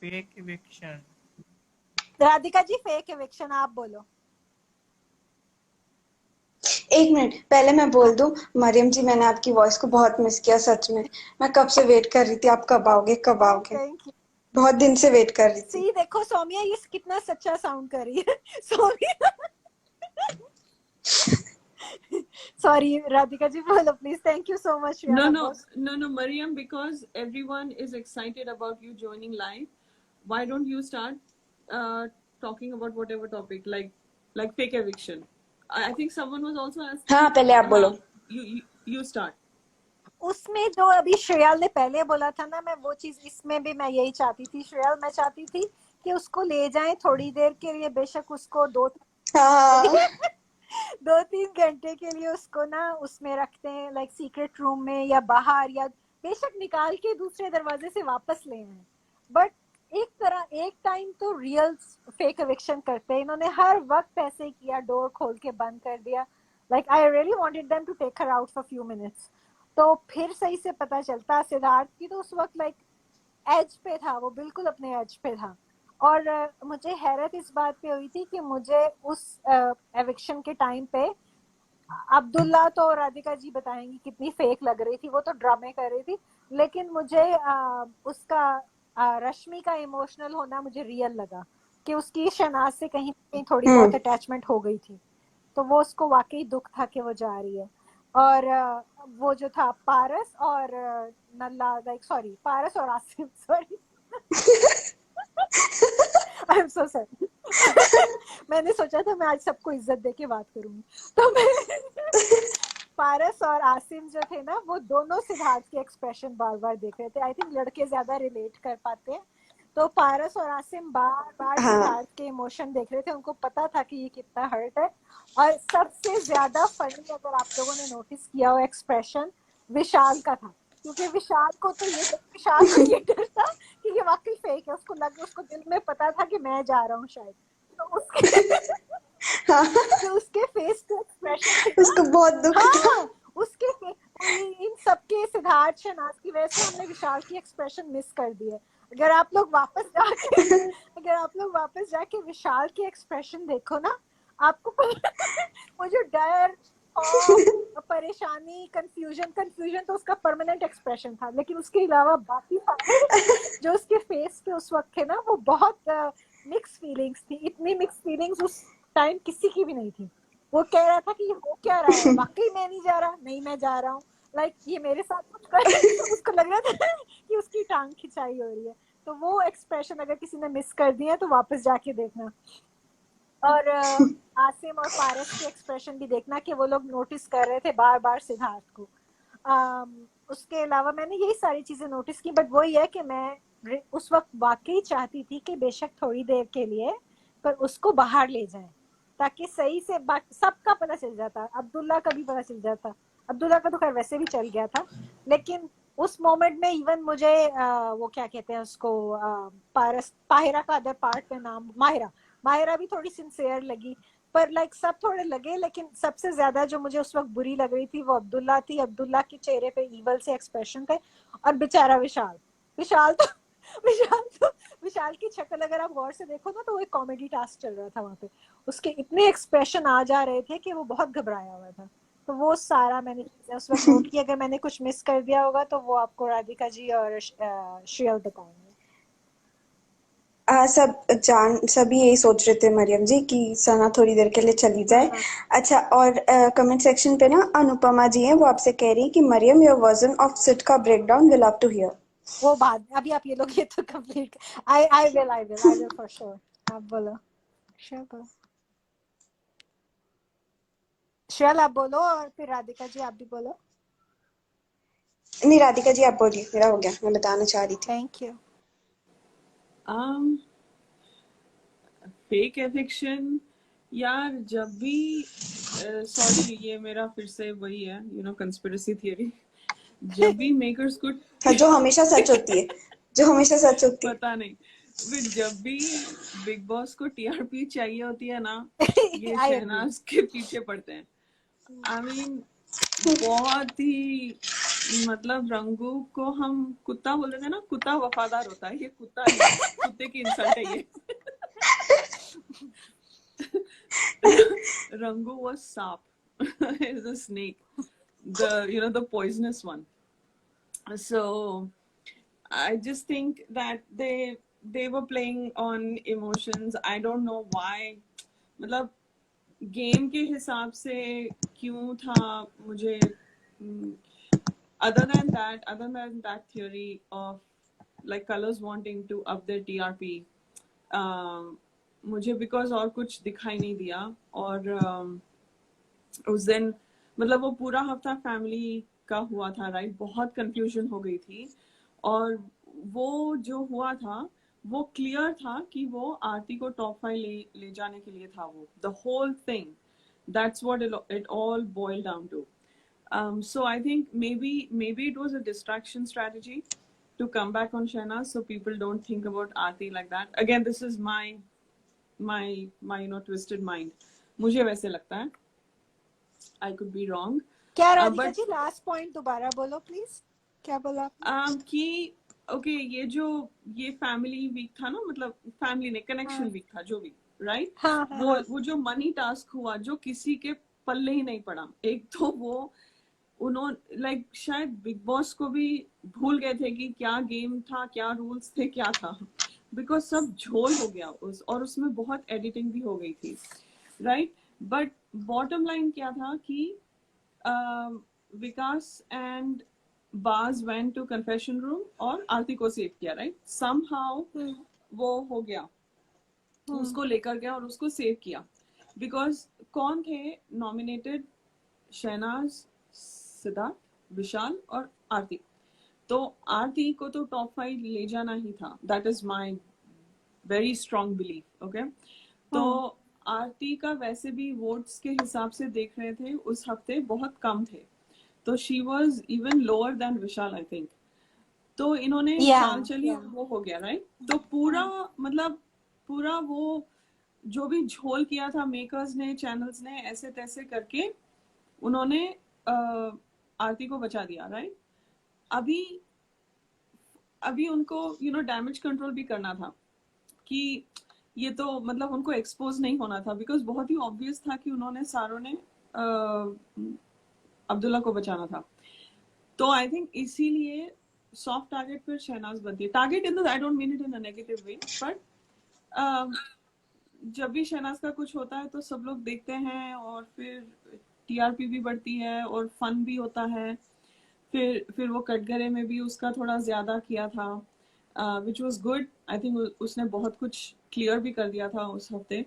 Fake eviction. Radhika ji fake eviction आप बोलो। एक मिनट पहले मैं बोल दूं, मरियम जी मैंने आपकी वॉइस को बहुत मिस किया सच में। मैं कब से वेट कर रही थी, आप कब आओगे कब आओगे, थैंक यू। बहुत दिन से वेट कर रही थी। सी देखो सौम्या ये कितना सच्चा साउंड कर रही है Saumya. Sorry, Radhika ji, bolo please. Thank you so much. No, Mariam, because everyone is excited about you joining live. Why don't you start talking about whatever topic, like fake eviction? I think someone was also asking. हाँ पहले आप बोलो। You start. उसमें जो अभी श्रेयल ने पहले बोला था ना, मैं वो चीज इसमें भी मैं यही चाहती थी। श्रेयल, मैं चाहती थी कि उसको ले जाएं थोड़ी देर के लिए, बेशक उसको 2-3 घंटे के लिए उसको ना उसमें रखते हैं, लाइक सीक्रेट रूम में या बाहर, या बेशक निकाल के दूसरे दरवाजे से वापस ले आए। बट एक टाइम तो रियल फेक एविक्शन करते हैं। इन्होंने हर वक्त ऐसे किया, डोर खोल के बंद कर दिया। Like I really wanted them to take her out for few minutes. तो फिर सही से पता चलता सिद्धार्थ की तो उस वक्त लाइक एज पे था, वो बिल्कुल अपने एज पे था। और मुझे हैरत इस बात पे हुई थी कि मुझे उस एविक्शन के टाइम पे अब्दुल्ला तो राधिका जी बताएंगी कितनी फेक लग रही थी, वो तो ड्रामे कर रही थी। लेकिन मुझे उसका रश्मि का इमोशनल होना मुझे रियल लगा कि उसकी शहनाज से कहीं थोड़ी बहुत अटैचमेंट हो गई थी। तो वो उसको वाकई दुख था कि वो जा रही है। और वो जो था पारस और नल्ला, लाइक सॉरी पारस और Asim, sorry I am so sorry मैंने सोचा था मैं आज सबको इज्जत देके बात करूंगी। तो मैं पारस और आसिम जो थे ना, वो दोनों सिद्धार्थ के एक्सप्रेशन बार बार देख रहे थे। आई थिंक लड़के ज्यादा रिलेट कर पाते हैं। तो पारस और आसिम बार बार सिद्धार्थ के इमोशन देख रहे थे, उनको पता था कि ये कितना हर्ट है। और सबसे ज्यादा फनी, अगर आप लोगों ने नोटिस किया हो, एक्सप्रेशन विशाल का था। क्योंकि विशाल को तो ये डर था कि ये वाकई फेक है। उसको दिल में पता था कि मैं जा रहा हूँ शायद। तो उसके फेस के एक्सप्रेशन उसको बहुत दुख था। उसके इन सबके सिद्धार्थ शहनाज की वजह से हमने विशाल की एक्सप्रेशन मिस कर दी है। अगर आप लोग वापस जाके विशाल की एक्सप्रेशन देखो ना, आपको वो जो डर और परेशानी, कंफ्यूजन तो उसका परमानेंट एक्सप्रेशन था। लेकिन उसके अलावा बाकी जो उसके फेस पे उस वक्त थे ना, वो बहुत मिक्स फीलिंग्स थी। इतनी मिक्स फीलिंग्स उस टाइम किसी की भी नहीं थी। वो कह रहा था कि ये हो क्या रहा है, वाकई मैं नहीं जा रहा, नहीं मैं जा रहा हूँ, लाइक ये मेरे साथ कुछ कर उसको लग रहा था कि उसकी टांग खिंचाई हो रही है। तो वो एक्सप्रेशन अगर किसी ने मिस कर दिया तो वापस जाके देखना। और आसिम और पारस के एक्सप्रेशन भी देखना कि वो लोग नोटिस कर रहे थे बार बार सिद्धार्थ को। उसके अलावा मैंने यही सारी चीजें नोटिस की। बट वही है कि मैं उस वक्त वाकई चाहती थी कि बेशक थोड़ी देर के लिए, पर उसको बाहर ले जाएं ताकि सही से सबका पता चल जाता। अब्दुल्ला का भी पता चल जाता। अब्दुल्ला का तो खैर वैसे भी चल गया था। लेकिन उस मोमेंट में इवन मुझे वो क्या कहते हैं उसको, पाहिरा का अदर पार्ट का नाम माहिरा भी थोड़ी सिंसियर लगी। पर लाइक सब थोड़े लगे, लेकिन सबसे ज्यादा जो मुझे उस वक्त बुरी लग रही थी वो अब्दुल्ला थी। अब्दुल्ला के चेहरे पे ईवल से एक्सप्रेशन थे। और बेचारा विशाल की शक्ल अगर आप गौर से देखो ना, तो वो एक कॉमेडी टास्क चल रहा था वहां पे। उसके इतने एक्सप्रेशन आ जा रहे थे कि वो बहुत घबराया हुआ था। तो वो सारा मैंने उस वक्त नोट किया। अगर मैंने कुछ मिस कर दिया होगा तो वो आपको राधिका जी और श्रेयल बताएंगे। सभी यही सोच रहे थे मरियम जी कि सना थोड़ी देर के लिए चली जाए। अच्छा, और कमेंट सेक्शन पे ना अनुपमा जी हैं, वो आपसे कह रही है कि Mariam your version of sit का breakdown will love to hear. वो बात अभी आप ये लोग ये तो complete. I will for sure. आप बोलो श्रेयल, आप बोलो और फिर राधिका जी आप भी बोलो। नहीं राधिका जी आप बोलिए, मेरा हो गया, मैं बताना चाह रही थी। Thank you. फेक एविक्शन यार, जब भी सॉरी ये मेरा फिर से वही है कंस्पिरेसी थियरी। जब भी मेकर्स को जो हमेशा सच होती है पता नहीं, फिर जब भी बिग बॉस को टीआरपी चाहिए होती है ना, ये शहनाज के पीछे पड़ते हैं। आई मीन बहुत ही, मतलब रंगू को हम कुत्ता बोल रहे थे ना, कुत्ता वफादार होता है, ये कुत्ता नहीं है। की इंसल्ट है ये. Rangu was Saap. He's a snake. The poisonous one. So I just think that they were playing on emotions. I don't know why. मतलब गेम के हिसाब से क्यों था मुझे. Other than that theory of like colors wanting to up their TRP, मुझे because और कुछ दिखाई नहीं दिया. और उस दिन मतलब वो पूरा हफ्ता फैमिली का हुआ था, राइट. बहुत कंफ्यूजन हो गई थी. और वो जो हुआ था वो क्लियर था कि वो आरती को टॉप 5 ले जाने के लिए था. वो the whole thing, that's what it all boiled down to. So I think maybe it was a distraction strategy to come back on Shahnaz so people don't think about Aarti like that. Again, this is my twisted mind. मुझे वैसे लगता है. I could be wrong. क्या Radhika ji last point दोबारा बोलो please. क्या बोला कि ओके ये फैमिली वीक था ना, मतलब फैमिली ने कनेक्शन वीक था जो भी, राइट. वो जो मनी टास्क हुआ जो किसी के पल्ले ही नहीं पड़ा. एक तो वो उन्होंने लाइक शायद बिग बॉस को भी भूल गए थे कि क्या गेम था, क्या रूल्स थे, क्या था. बिकॉज सब झोल हो गया और उसमें बहुत एडिटिंग भी हो गई थी, राइट. बट बॉटम लाइन क्या था कि विकास एंड बाज वेंट टू कन्फेशन रूम और आरती को सेव किया, राइट. समहाउ वो हो गया, उसको लेकर गया और उसको सेव किया. बिकॉज कौन थे नॉमिनेटेड? शहनाज, सिद्धार्थ, विशाल और आरती. तो आरती को तो टॉप 5 ले जाना ही था. That is my very strong belief. Okay. तो आरती का वैसे भी वोट्स के हिसाब से देख रहे थे उस हफ्ते बहुत कम थे. तो she was even lower than Vishal I think. तो इन्होंने चाल चली और वो हो गया, राइट. तो पूरा वो जो भी झोल किया था मेकर्स ने, चैनल्स ने, ऐसे तैसे करके उन्होंने आरती को बचा दिया, राइट. अभी उनको डैमेज कंट्रोल भी करना था कि ये तो मतलब उनको एक्सपोज नहीं होना था. बिकॉज बहुत ही ऑब्वियस था कि उन्होंने सारों ने अब्दुल्ला को बचाना था. तो आई थिंक इसीलिए सॉफ्ट टारगेट फिर शहनाज बनती है. Target in the I don't mean it in a negative way, but जब भी शहनाज का कुछ होता है तो सब लोग देखते हैं और फिर टीआरपी भी बढ़ती है और फन भी होता है. फिर वो कटघरे में भी उसका थोड़ा ज्यादा किया था, which was good. I think उसने बहुत कुछ क्लियर भी कर दिया था उस हफ्ते.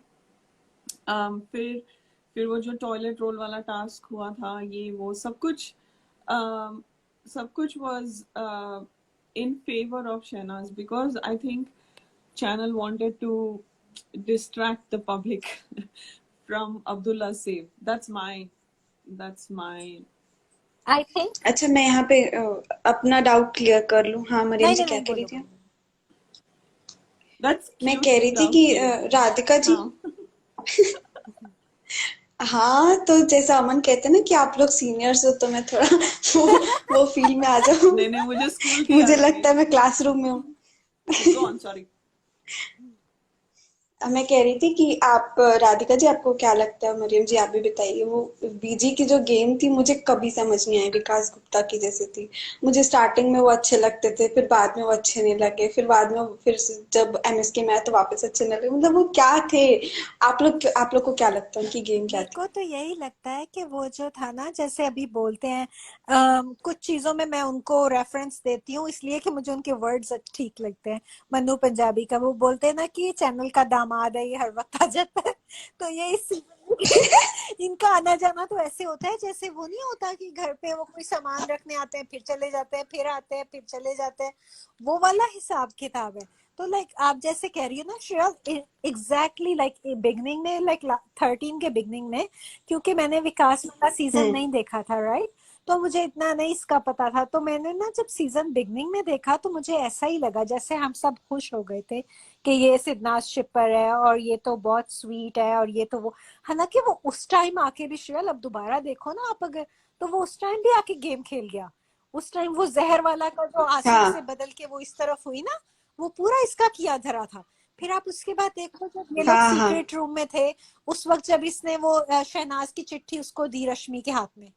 फिर वो जो टॉयलेट रोल वाला टास्क हुआ था, ये वो सब कुछ was in favor of Shahnaz because I think channel wanted to distract the public from Abdullah's save. That's my I think. अच्छा, मैं यहाँ पे अपना डाउट क्लियर कर लूँ. हाँ मरियम जी क्या कह रही थी? मैं कह रही थी कि राधिका जी हाँ, तो जैसा अमन कहते हैं ना कि आप लोग सीनियर्स हो, तो मैं थोड़ा वो फील में आ जाऊँ. नहीं मुझे स्कूल की मुझे लगता है मैं क्लासरूम में हूँ. सॉरी. मैं कह रही थी कि आप राधिका जी आपको क्या लगता है, मरियम जी आप भी बताइए, वो बीजी की जो गेम थी मुझे कभी समझ नहीं आई. विकास गुप्ता की जैसे थी. मुझे स्टार्टिंग में वो अच्छे लगते थे, फिर बाद में वो अच्छे नहीं लगे, फिर बाद में फिर जब एमएसके में आया तो वापस अच्छे नहीं लगे. मतलब वो क्या थे? आप लोग को क्या लगता है उनकी गेम क्या थी? मेरे को तो यही लगता है कि वो जो था ना, जैसे अभी बोलते हैं कुछ चीजों में मैं उनको रेफरेंस देती हूँ इसलिए कि मुझे उनके वर्ड्स ठीक लगते हैं. मन्नू पंजाबी का वो बोलते हैं ना कि चैनल का दामाद है, ये हर वक्त आ जाता है. तो ये इस इनका आना जाना तो ऐसे होता है जैसे वो नहीं होता कि घर पे वो कोई सामान रखने आते हैं, फिर चले जाते हैं, फिर आते हैं, फिर चले जाते हैं. वो वाला हिसाब किताब है. तो लाइक आप जैसे कह रही हो ना श्रेया, एग्जैक्टली लाइक बिगनिंग में, लाइक 13 के बिगनिंग में, क्योंकि मैंने विकास वाला सीजन नहीं देखा था, राइट. तो मुझे इतना नहीं इसका पता था. तो मैंने ना जब सीजन बिगनिंग में देखा तो मुझे ऐसा ही लगा जैसे हम सब खुश हो गए थे कि ये सिद्धनाथ शिपर है और ये तो बहुत स्वीट है और ये तो वो. हालांकि वो उस टाइम आके भी श्रेया, अब दोबारा देखो ना आप अगर, तो वो उस टाइम भी आके गेम खेल गया. उस टाइम वो जहर वाला का जो आंसू से बदल के वो इस तरफ हुई ना, वो पूरा इसका किया धरा था. फिर आप उसके बाद देखो जब ये लोग हाँ हाँ सीक्रेट रूम में थे, उस वक्त जब इसने वो शहनाज की चिट्ठी उसको दी रश्मि के हाथ में,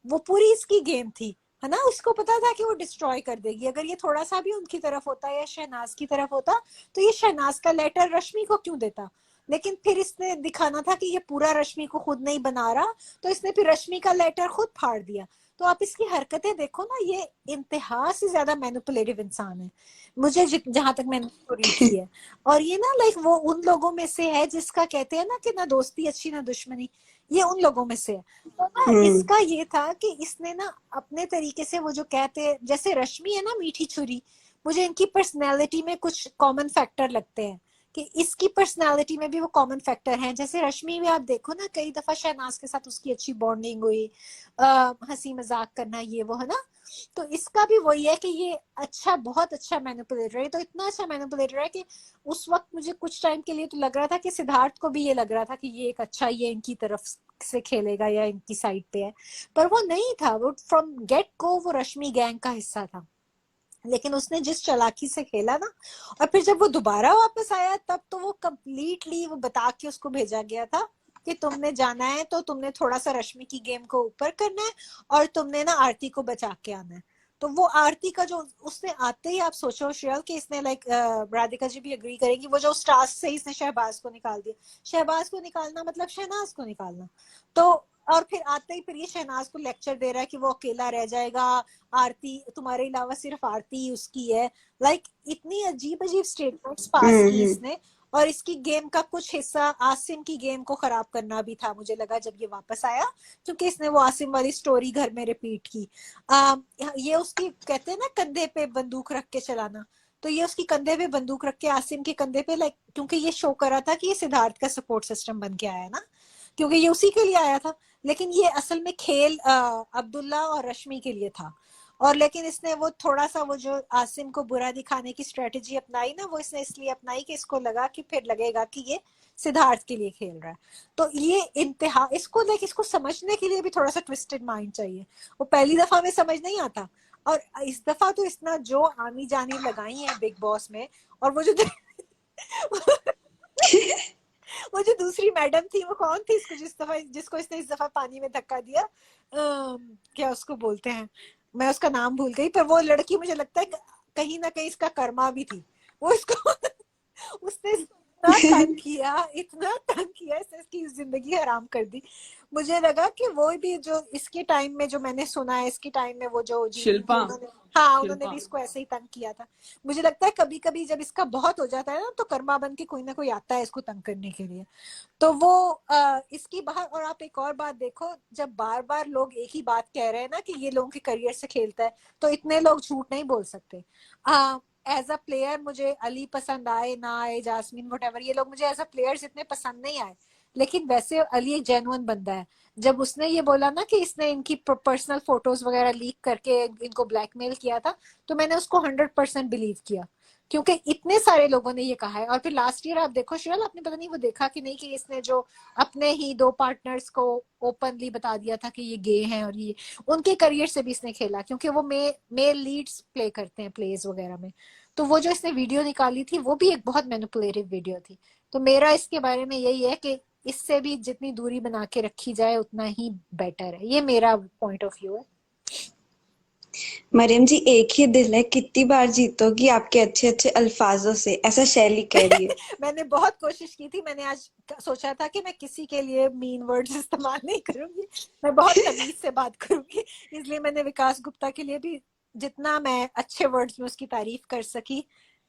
वो पूरी इसकी गेम थी, है ना। उसको पता था कि वो डिस्ट्रॉय कर देगी। अगर ये थोड़ा सा भी उनकी तरफ होता या शहनाज की तरफ होता तो ये शहनाज का लेटर रश्मि को क्यों देता। लेकिन फिर इसने दिखाना था कि ये पूरा रश्मि को खुद नहीं बना रहा, तो इसने फिर रश्मि का लेटर खुद फाड़ दिया। तो आप इसकी हरकतें देखो ना, ये इंतहा से ज्यादा मैनिपुलेटिव इंसान है, मुझे जहां तक मैंने इसको रीड किया है। और ये ना लाइक वो उन लोगों में से है जिसका कहते हैं ना कि ना दोस्ती अच्छी ना दुश्मनी, ये उन लोगों में से है। तो ना इसका ये था कि इसने ना अपने तरीके से वो जो कहते हैं, जैसे रश्मि है ना मीठी छुरी, मुझे इनकी पर्सनैलिटी में कुछ कॉमन फैक्टर लगते हैं कि इसकी पर्सनालिटी में भी वो कॉमन फैक्टर हैं। जैसे रश्मि में आप देखो ना, कई दफा शहनाज के साथ उसकी अच्छी बॉन्डिंग हुई, हंसी मजाक करना ये वो, है ना। तो इसका भी वही है कि ये अच्छा, बहुत अच्छा मैनिपुलेटर है। तो इतना अच्छा मैनिपुलेटर है कि उस वक्त मुझे कुछ टाइम के लिए तो लग रहा था कि सिद्धार्थ को भी ये लग रहा था कि ये एक अच्छा, ये इनकी तरफ से खेलेगा या इनकी साइड पे है, पर वो नहीं था। वो फ्रॉम गेट को वो रश्मि गैंग का हिस्सा था। लेकिन उसने जिस चालाकी से खेला ना, और फिर जब वो दोबारा वापस आया तब तो वो कंप्लीटली वो बता के उसको भेजा गया था कि तुमने जाना है तो तुमने थोड़ा सा रश्मि की गेम को ऊपर करना है और तुमने ना आरती को बचा के आना है। तो वो आरती का जो उसने आते ही, आप सोचो श्रेयल कि इसने लाइक राधिका जी भी एग्री करेंगी, वो जो उस टास्क से इसने शहबाज को निकाल दिया। शहबाज को निकालना मतलब शहनाज को निकालना। तो और फिर आते ही फिर ये शहनाज को लेक्चर दे रहा है कि वो अकेला रह जाएगा, आरती तुम्हारे अलावा सिर्फ आरती ही उसकी है। लाइक इतनी अजीब अजीब स्टेटमेंट्स पास की इसने। और इसकी गेम का कुछ हिस्सा आसिम की गेम को खराब करना भी था, मुझे लगा जब ये वापस आया, क्योंकि इसने वो आसिम वाली स्टोरी घर में रिपीट की। ये उसकी कहते हैं ना कंधे पे बंदूक रख के चलाना, तो ये उसकी कंधे पे बंदूक रख के आसिम के कंधे पे, लाइक क्योंकि ये शो कर रहा था कि ये सिद्धार्थ का सपोर्ट सिस्टम बन के आया है ना, क्योंकि ये उसी के लिए आया था। लेकिन ये असल में खेल अब्दुल्ला और रश्मि के लिए था। और लेकिन इसने वो थोड़ा सा वो जो आसिम को बुरा दिखाने की स्ट्रेटेजी अपनाई ना, वो इसने इसलिए अपनाई कि इसको लगा कि फिर लगेगा कि ये सिद्धार्थ के लिए खेल रहा है। तो ये इंतहा, इसको लाइक इसको समझने के लिए भी थोड़ा सा ट्विस्टेड माइंड चाहिए। वो पहली दफा में समझ नहीं आता, और इस दफा तो इतना जो आनी जानी लगाई है बिग बॉस में। और वो जो वो जो दूसरी मैडम थी, वो कौन थी इसको जिसको इसने इस दफा पानी में धक्का दिया, क्या उसको बोलते हैं, मैं उसका नाम भूल गई। पर वो लड़की मुझे लगता है कहीं ना कहीं इसका कर्मा भी थी। वो इसको उसने इतना तंग किया इसकी जिंदगी हराम कर दी। मुझे लगा कि वो भी जो इसके टाइम में, जो मैंने सुना है इसके टाइम में, वो जो शिल्पा, हाँ उन्होंने भी इसको ऐसे ही तंग किया था। मुझे लगता है कभी कभी जब इसका बहुत हो जाता है ना, तो कर्मा बन के कोई ना कोई आता है इसको तंग करने के लिए। तो वो इसकी बाहर। और आप एक और बात देखो, जब बार बार लोग एक ही बात कह रहे हैं ना कि ये लोगों के करियर से खेलता है, तो इतने लोग झूठ नहीं बोल सकते। एज अ प्लेयर मुझे अली पसंद आए ना आए, जासमीन वटेवर, ये लोग मुझे एज अ प्लेयर्स इतने पसंद नहीं आए। लेकिन वैसे अली एक जेन्युइन बंदा है। जब उसने ये बोला ना कि इसने इनकी पर्सनल फोटोज वगैरह लीक करके इनको ब्लैकमेल किया था, तो मैंने उसको 100% बिलीव किया, क्योंकि इतने सारे लोगों ने ये कहा है। और फिर लास्ट ईयर आप देखो श्रेयल, आपने पता नहीं वो देखा कि नहीं, कि इसने जो अपने ही 2 पार्टनर्स को ओपनली बता दिया था कि ये गे हैं, और ये उनके करियर से भी इसने खेला, क्योंकि वो मेल लीड्स प्ले करते हैं प्लेज वगैरह में। तो वो जो इसने वीडियो निकाली थी, वो भी एक बहुत मैनिपुलेटिव वीडियो थी। तो मेरा इसके बारे में यही है कि इससे भी जितनी दूरी बना के रखी जाए उतना ही बेटर है। ये मेरा पॉइंट ऑफ व्यू है। मरियम जी, एक ही दिल है, कितनी बार जीतोगी आपके अच्छे अच्छे अल्फाजों से, ऐसा शैली कह रही है। मैंने बहुत कोशिश की थी। मैंने आज सोचा था कि मैं किसी के लिए मीन वर्ड्स इस्तेमाल नहीं करूंगी, मैं बहुत तमीज से बात करूंगी। इसलिए मैंने विकास गुप्ता के लिए भी जितना मैं अच्छे वर्ड्स में उसकी तारीफ कर सकी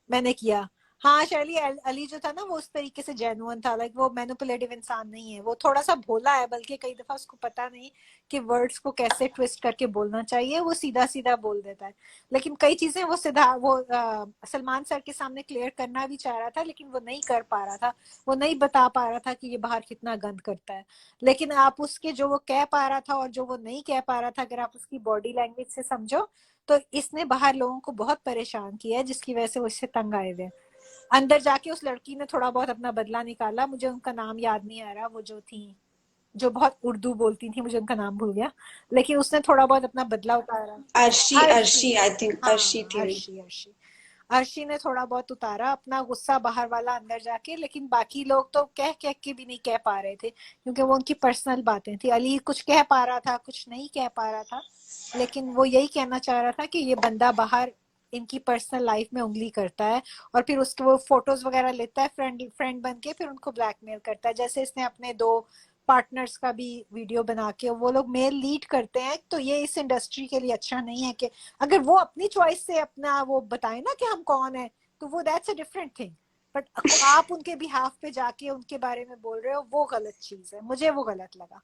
मैंने किया। हाँ शैली, अली जो था ना, वो उस तरीके से जेन्युइन था। लाइक वो मैनिपुलेटिव इंसान नहीं है, वो थोड़ा सा भोला है, बल्कि कई दफा उसको पता नहीं कि वर्ड्स को कैसे ट्विस्ट करके बोलना चाहिए, वो सीधा सीधा बोल देता है। लेकिन कई चीजें वो सलमान सर के सामने क्लियर करना भी चाह रहा था, लेकिन वो नहीं कर पा रहा था। वो नहीं बता पा रहा था कि ये बाहर कितना गंद करता है। लेकिन आप उसके जो वो कह पा रहा था और जो वो नहीं कह पा रहा था, अगर आप उसकी बॉडी लैंग्वेज से समझो, तो इसने बाहर लोगों को बहुत परेशान किया है, जिसकी वजह से वो इससे तंग आए हुए। अंदर जाके उस लड़की ने थोड़ा बहुत अपना बदला निकाला। मुझे उनका नाम याद नहीं आ रहा, वो जो थी, जो बहुत उर्दू बोलती थी, मुझे उनका नाम भूल गया। लेकिन उसने थोड़ा बहुत अपना बदला उतारा। अर्शी, अर्शी, अर्शी, आई थिंक हाँ अर्शी थी। अर्शी, अर्शी। अर्शी ने थोड़ा बहुत उतारा अपना गुस्सा बाहर वाला अंदर जाके, लेकिन बाकी लोग तो कह कह के भी नहीं कह पा रहे थे, क्योंकि वो उनकी पर्सनल बातें थी। अली कुछ कह पा रहा था, कुछ नहीं कह पा रहा था, लेकिन वो यही कहना चाह रहा था कि ये बंदा बाहर इनकी पर्सनल लाइफ में उंगली करता है, और फिर उसके वो फोटोज वगैरह लेता है फ्रेंड फ्रेंड बन के, फिर उनको ब्लैकमेल करता है। जैसे इसने अपने 2 पार्टनर्स का भी वीडियो बना के, वो लोग मेल लीड करते हैं, तो ये इस इंडस्ट्री के लिए अच्छा नहीं है कि अगर वो अपनी चॉइस से अपना वो बताए ना कि हम कौन है, तो वो that's a different thing. But आप उनके बिहाफ पे जाके उनके बारे में बोल रहे हो, वो गलत चीज है, मुझे वो गलत लगा।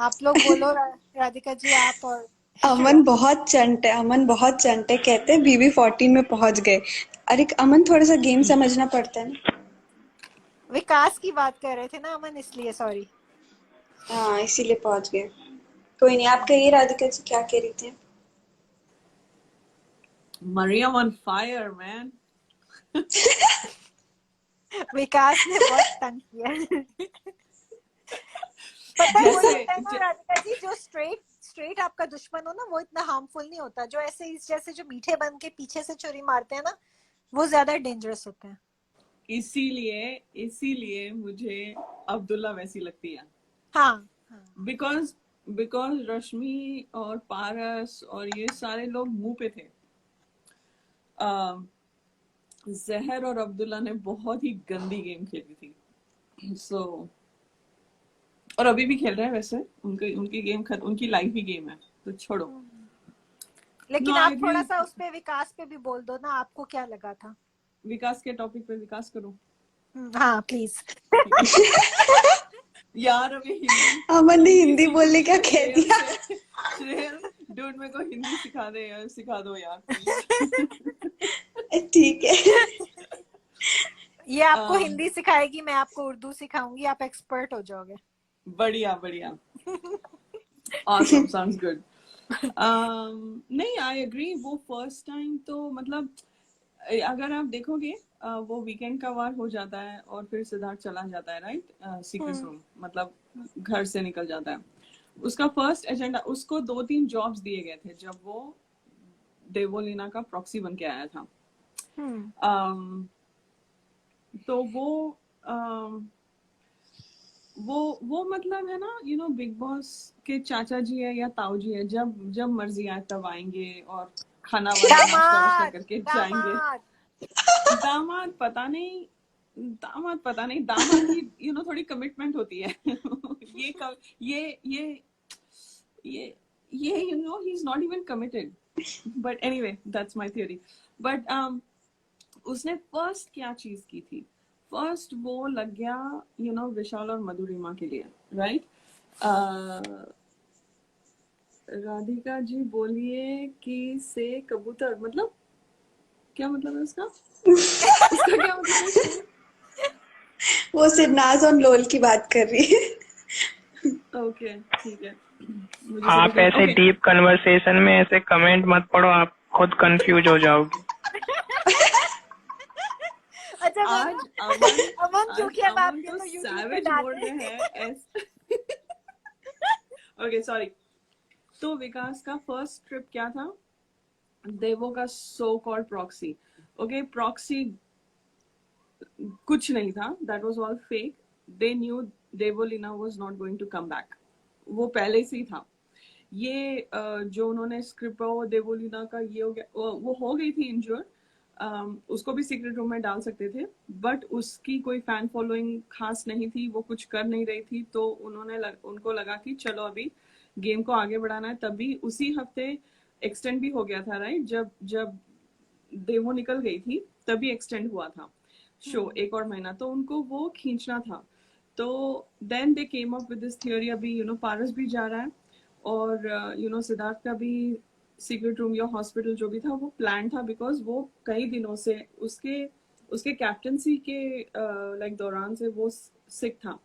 आप लोग बोलो राधिका जी, आप और अमन बहुत चंट है, अमन बहुत चंट है, कहते हैं BB14 में पहुंच गए। अरे अमन, थोड़ा सा गेम समझना पड़ता है ना। विकास की बात कर रहे थे ना अमन, इसलिए सॉरी। हाँ, इसीलिए पहुंच गए। कोई नहीं, आप कहिए राधिका जी, क्या कह रही थी? Mariam on fire, man. विकास ने बहुत तंग किया। पता है वो जैसे होता है ना राधिका जी, जो स्ट्रेट स्ट्रेट आपका दुश्मन हो ना, वो इतना हार्मफुल नहीं होता। जो ऐसे इस जैसे जो मीठे बन के पीछे से छुरी मारते हैं ना, वो ज्यादा डेंजरस होते हैं। इसीलिए इसीलिए मुझे अब्दुल्ला वैसी लगती है, हाँ हाँ। बिकॉज बिकॉज रश्मि और पारस और ये सारे लोग मुंह पे थे। जहर और अब्दुल्ला ने बहुत ही गंदी गेम खेली थी। सो और अभी भी खेल रहे हैं वैसे, उनकी उनकी गेम उनकी लाइफ ही गेम है, तो छोड़ो। नो, लेकिन आई आप एग्री। थोड़ा सा उस पे विकास पे भी बोल दो ना, आपको क्या लगा था। विकास के टॉपिक पे विकास करो हाँ प्लीज। यार। अभी हिंदी अमन ने हिंदी हिंदी बोलने सीखनी क्या है कह श्रेयल दिया? से। श्रेयल, डूड मेरे को हिंदी सिखा दे यार, सिखा दो यार प्लीज। ठीक है। ये आपको हिंदी सिखाएगी, मैं आपको उर्दू सिखाऊंगी, आप एक्सपर्ट हो जाओगे। बढ़िया बढ़िया, awesome, sounds good. नहीं, आई एग्री। वो फर्स्ट टाइम तो मतलब अगर आप देखोगे, वो वीकेंड का वार हो जाता है और फिर सिद्धार्थ चला जाता है, राइट, सीक्रेट रूम, मतलब घर से निकल जाता है। उसका फर्स्ट एजेंडा, उसको 2-3 जॉब्स दिए गए थे जब वो देवोलीना का प्रॉक्सी बन के आया था। तो वो मतलब है ना, बिग बॉस के चाचा जी है या ताऊ जी है, जब जब मर्जी आए तब आएंगे और खाना वाना नाश्ता वाश्ता दामाद करके जाएंगे। दामाद। दामाद पता नहीं, दामाद की थोड़ी कमिटमेंट होती है। ये कम, ये ये he is not even committed. But anyway, that's my theory. But उसने फर्स्ट क्या चीज की थी? फर्स्ट वो लग गया विशाल और मधुरिमा के लिए, राइट। राधिका जी बोलिए कि से कबूतर मतलब क्या मतलब है उसका? उसका क्या मतलब है? वो सिरनाज और लोल की बात कर रही है। ओके, ठीक है, मुझे समझ आप नहीं। ऐसे ओके, डीप कन्वर्सेशन में ऐसे कमेंट मत पढ़ो, आप खुद कंफ्यूज हो जाओगे। अच्छा बोलो। आज अमन अमन, आज क्योंकि अब अमन आपके तो तो यूट्यूब पे सैवेज मोड में डालने। है ओके, सॉरी। तो विकास का फर्स्ट ट्रिप क्या था? देवो का so called proxy. Okay, proxy कुछ नहीं था, that was all fake. They knew Devoleena was not going to come back, वो पहले से ही था। ये जो उन्होंने स्क्रिप्ट देवोलीना का ये हो गया, वो हो गई थी इंजोर, उसको भी सीक्रेट रूम में डाल सकते थे, बट उसकी कोई फैन फॉलोइंग खास नहीं थी, वो कुछ कर नहीं रही थी, तो उनको लगा कि चलो अभी गेम को आगे बढ़ाना है। तभी उसी हफ्ते एक्सटेंड भी हो गया था, राइट, जब जब देवो निकल गई थी तभी एक्सटेंड हुआ था शो, 1 और महीना, तो उनको वो खींचना था। तो then they came up with this theory. अभी पारस भी जा रहा है और सिद्धार्थ का भी सीक्रेट रूम या हॉस्पिटल जो भी था वो प्लान था, बिकॉज वो कई दिनों से उसके उसके कैप्टनसी के लाइक दौरान से वो सिक था।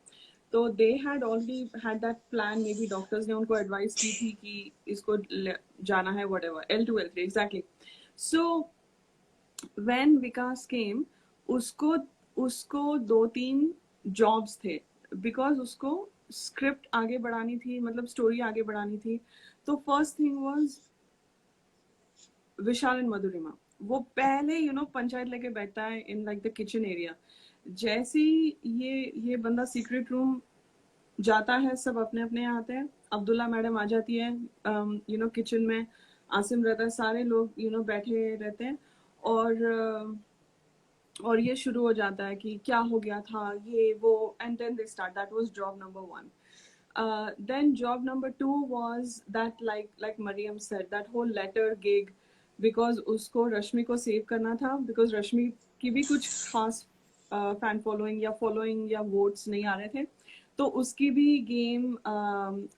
तो they had already had that plan, maybe doctors ने उनको एडवाइस की थी कि इसको जाना है, whatever, L2 L3 exactly. So when Vikas came, उसको उसको 2-3 जॉब्स थे, बिकॉज उसको स्क्रिप्ट आगे बढ़ानी थी, मतलब स्टोरी आगे बढ़ानी थी। तो first thing was Vishal and Madhurima. वो पहले पंचायत लेके बैठता है in like the kitchen area. जैसे ये बंदा सीक्रेट रूम जाता है, सब अपने अपने यहाँ आते हैं, अब्दुल्ला मैडम आ जाती है किचन में, आसिम रहता है, सारे लोग बैठे रहते हैं, और ये शुरू हो जाता है कि क्या हो गया था, ये वो, and then they start. That was job number 1. Then job number 2 was that like Mariam said, that whole letter gig, because उसको रश्मि को सेव करना था, because रश्मि की भी कुछ खास फैन फॉलोइंग या वोट्स नहीं आ रहे थे, तो उसकी भी गेम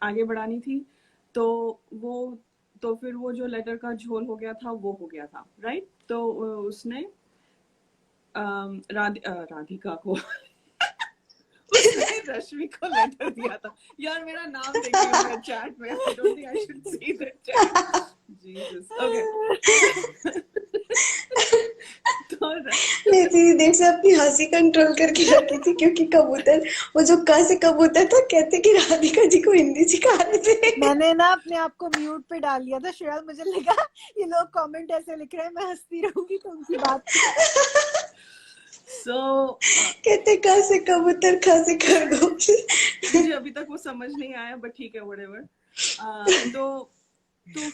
आगे बढ़ानी थी। तो फिर वो जो लेटर का झोल हो गया था वो हो गया था, राइट। तो उसने राधिका को उसने रश्मि को लेटर दिया था। यार मेरा नाम देखिए चैट में, I don't think I should see that chat, Jesus. Okay तो मैं इतनी देर से अपनी हंसी कंट्रोल करके रखी थी, क्योंकि कबूतर, वो जो क से कबूतर था, कहते कि राधिका जी को हिंदी सिखा रहे थे। मैंने ना अपने आप को म्यूट पे डाल लिया था श्रेया, मुझे लगा ये लोग कमेंट ऐसे लिख रहे हैं, मैं हंसती रहूंगी तो उनकी बात। कहते क से कबूतर, ख से खरगोश। मुझे अभी तक वो समझ नहीं आया, बट ठीक है, व्हाटएवर। तो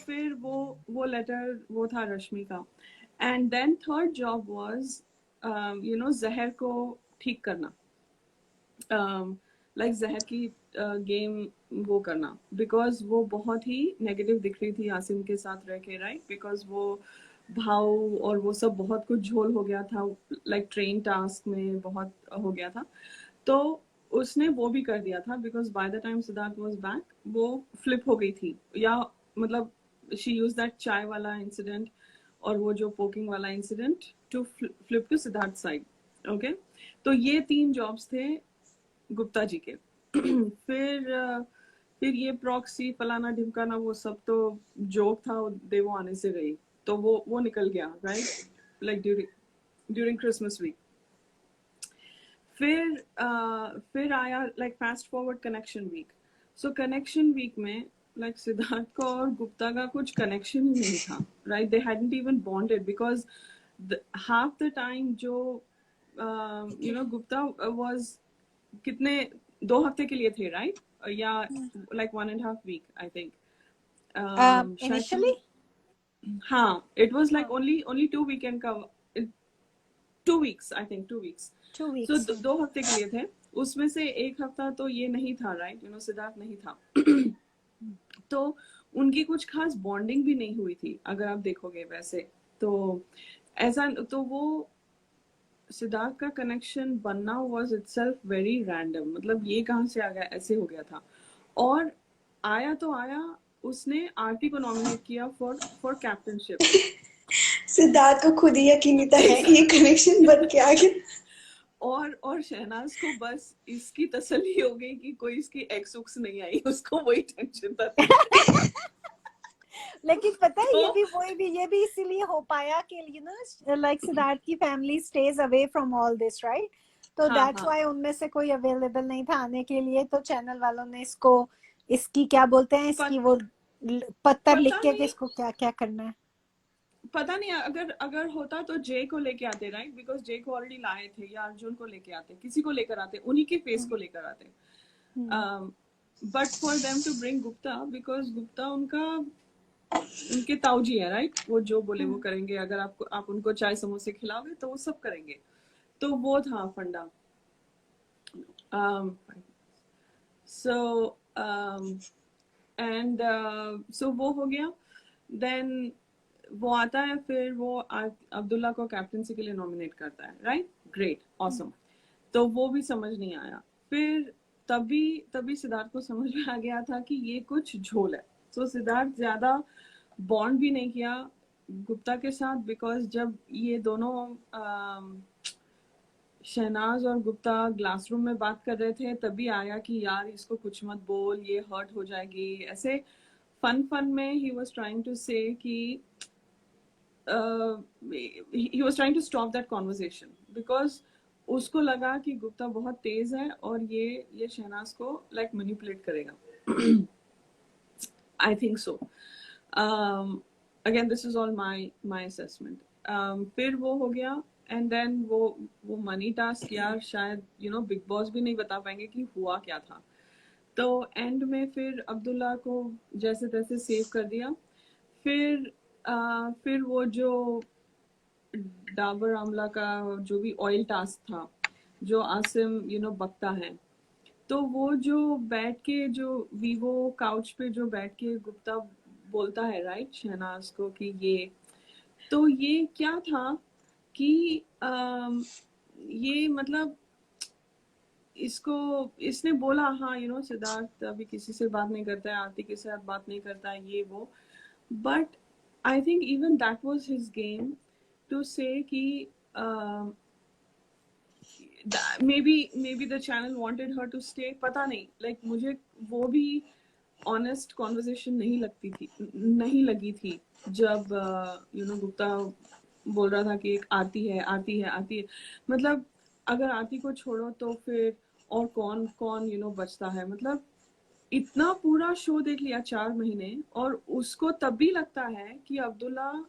फिर वो लेटर वो था रश्मि का। And then third job was जहर को ठीक करना, लाइक जहर की गेम वो करना, बिकॉज वो बहुत ही नेगेटिव दिख रही थी आसिम के साथ रह के, राइट। बिकॉज वो भाव और वो सब बहुत कुछ झोल हो गया था, लाइक ट्रेन टास्क में बहुत हो गया था, तो उसने वो भी कर दिया था। Because by the time Siddharth was back, वो फ्लिप हो गई थी, या मतलब शी यूज दैट चाय वाला इंसिडेंट और वो जो पोकिंग वाला incident to flip to Siddharth side. Okay, तो ये 3 जॉब्स थे गुप्ता जी के। फिर ये प्रॉक्सी फलाना ढिमकाना वो सब तो जोक था, देवो आने से रही, तो वो निकल गया, right, like during Christmas week. फिर आया like fast forward connection week. So connection week में लाइक सिद्धार्थ का और गुप्ता का कुछ कनेक्शन ही नहीं था, right. They hadn't even bonded, because half the time जो गुप्ता वाज कितने 2 हफ्ते के लिए थे, राइट, या like 1.5 week I think initially. हाँ, it was like only 2 weekend का 2 weeks I think 2 weeks। 2 weeks। So 2 हफ्ते के लिए थे, उसमें से 1 हफ्ता तो ये नहीं था, राइट, सिद्धार्थ नहीं था। तो उनकी कुछ खास बॉन्डिंग भी नहीं हुई थी, अगर आप देखोगे वैसे तो। ऐसा तो वो सिद्धार्थ का कनेक्शन बनना वाज इटसेल्फ वेरी रैंडम, मतलब ये कहाँ से आ गया, ऐसे हो गया था। और आया तो आया, उसने आरती को नॉमिनेट किया फॉर कैप्टनशिप। सिद्धार्थ को खुद ही यकीन नहीं था ये कनेक्शन बन के आ गया। और शहनाज को बस इसकी तसल्ली हो गई कि कोई इसकी एक्स उक्स नहीं आई, उसको वही टेंशन था। लेकिन पता है ये भी इसीलिए हो पाया कि लाइक सिद्धार्थ की family stays away from all this, right. तो दैट्स व्हाई उनमें से कोई अवेलेबल नहीं था आने के लिए, तो चैनल वालों ने इसकी क्या बोलते हैं, इसकी वो पत्थर लिख के इसको क्या क्या करना है। पता नहीं, अगर होता तो जे को लेके आते, राइट, बिकॉज जे को ऑलरेडी लाए थे, या अर्जुन को लेके आते, किसी को लेकर आते, उन्हीं के फेस को लेकर आते। But for them to bring Gupta, because Gupta उनके ताऊजी है, राइट, वो जो बोले वो करेंगे। अगर आप उनको चाय समोसे खिलाओगे तो वो सब करेंगे, तो वो था फंडा। सो वो हो गया। देन वो आता है, फिर वो अब्दुल्ला को कैप्टनसी के लिए नॉमिनेट करता है, राइट, ग्रेट, ऑसम। तो वो भी समझ नहीं आया। फिर तभी सिद्धार्थ को समझ में आ गया था कि ये कुछ झोल है। सो सिद्धार्थ ज्यादा बॉन्ड भी नहीं किया गुप्ता के साथ, बिकॉज जब ये दोनों शहनाज और गुप्ता ग्लास रूम में बात कर रहे थे, तभी आया कि यार इसको कुछ मत बोल, ये हर्ट हो जाएगी। ऐसे फन में he was trying to say कि he was trying to stop that conversation, because उसको लगा कि गुप्ता बहुत तेज है और ये शहनाज को like manipulate करेगा। I think so. Again, this is all my assessment. फिर वो हो गया एंड देन वो मनी टास्क यार शायद बिग बॉस भी नहीं बता पाएंगे कि हुआ क्या था। तो एंड में फिर अब्दुल्ला को जैसे तैसे सेव कर दिया। फिर वो जो डाबर आमला का जो भी ऑयल टास्क था, जो आसिम बकता है, तो वो जो बैठ के जो वीवो काउच पे जो बैठ के गुप्ता बोलता है राइट शहनाज को कि ये क्या था कि ये मतलब इसने बोला हाँ सिद्धार्थ अभी किसी से बात नहीं करता है, आरती के साथ बात नहीं करता है, ये वो। But I think even that was his game to say कि maybe the channel wanted her to stay, पता नहीं, like मुझे वो भी ऑनेस्ट कॉन्वर्सेशन नहीं लगी थी जब गुप्ता बोल रहा था कि एक आती है। मतलब अगर आरती को छोड़ो तो फिर और कौन कौन बचता है। मतलब इतना पूरा शो देख लिया 4 महीने और उसको तब भी लगता है कि अब्दुल्ला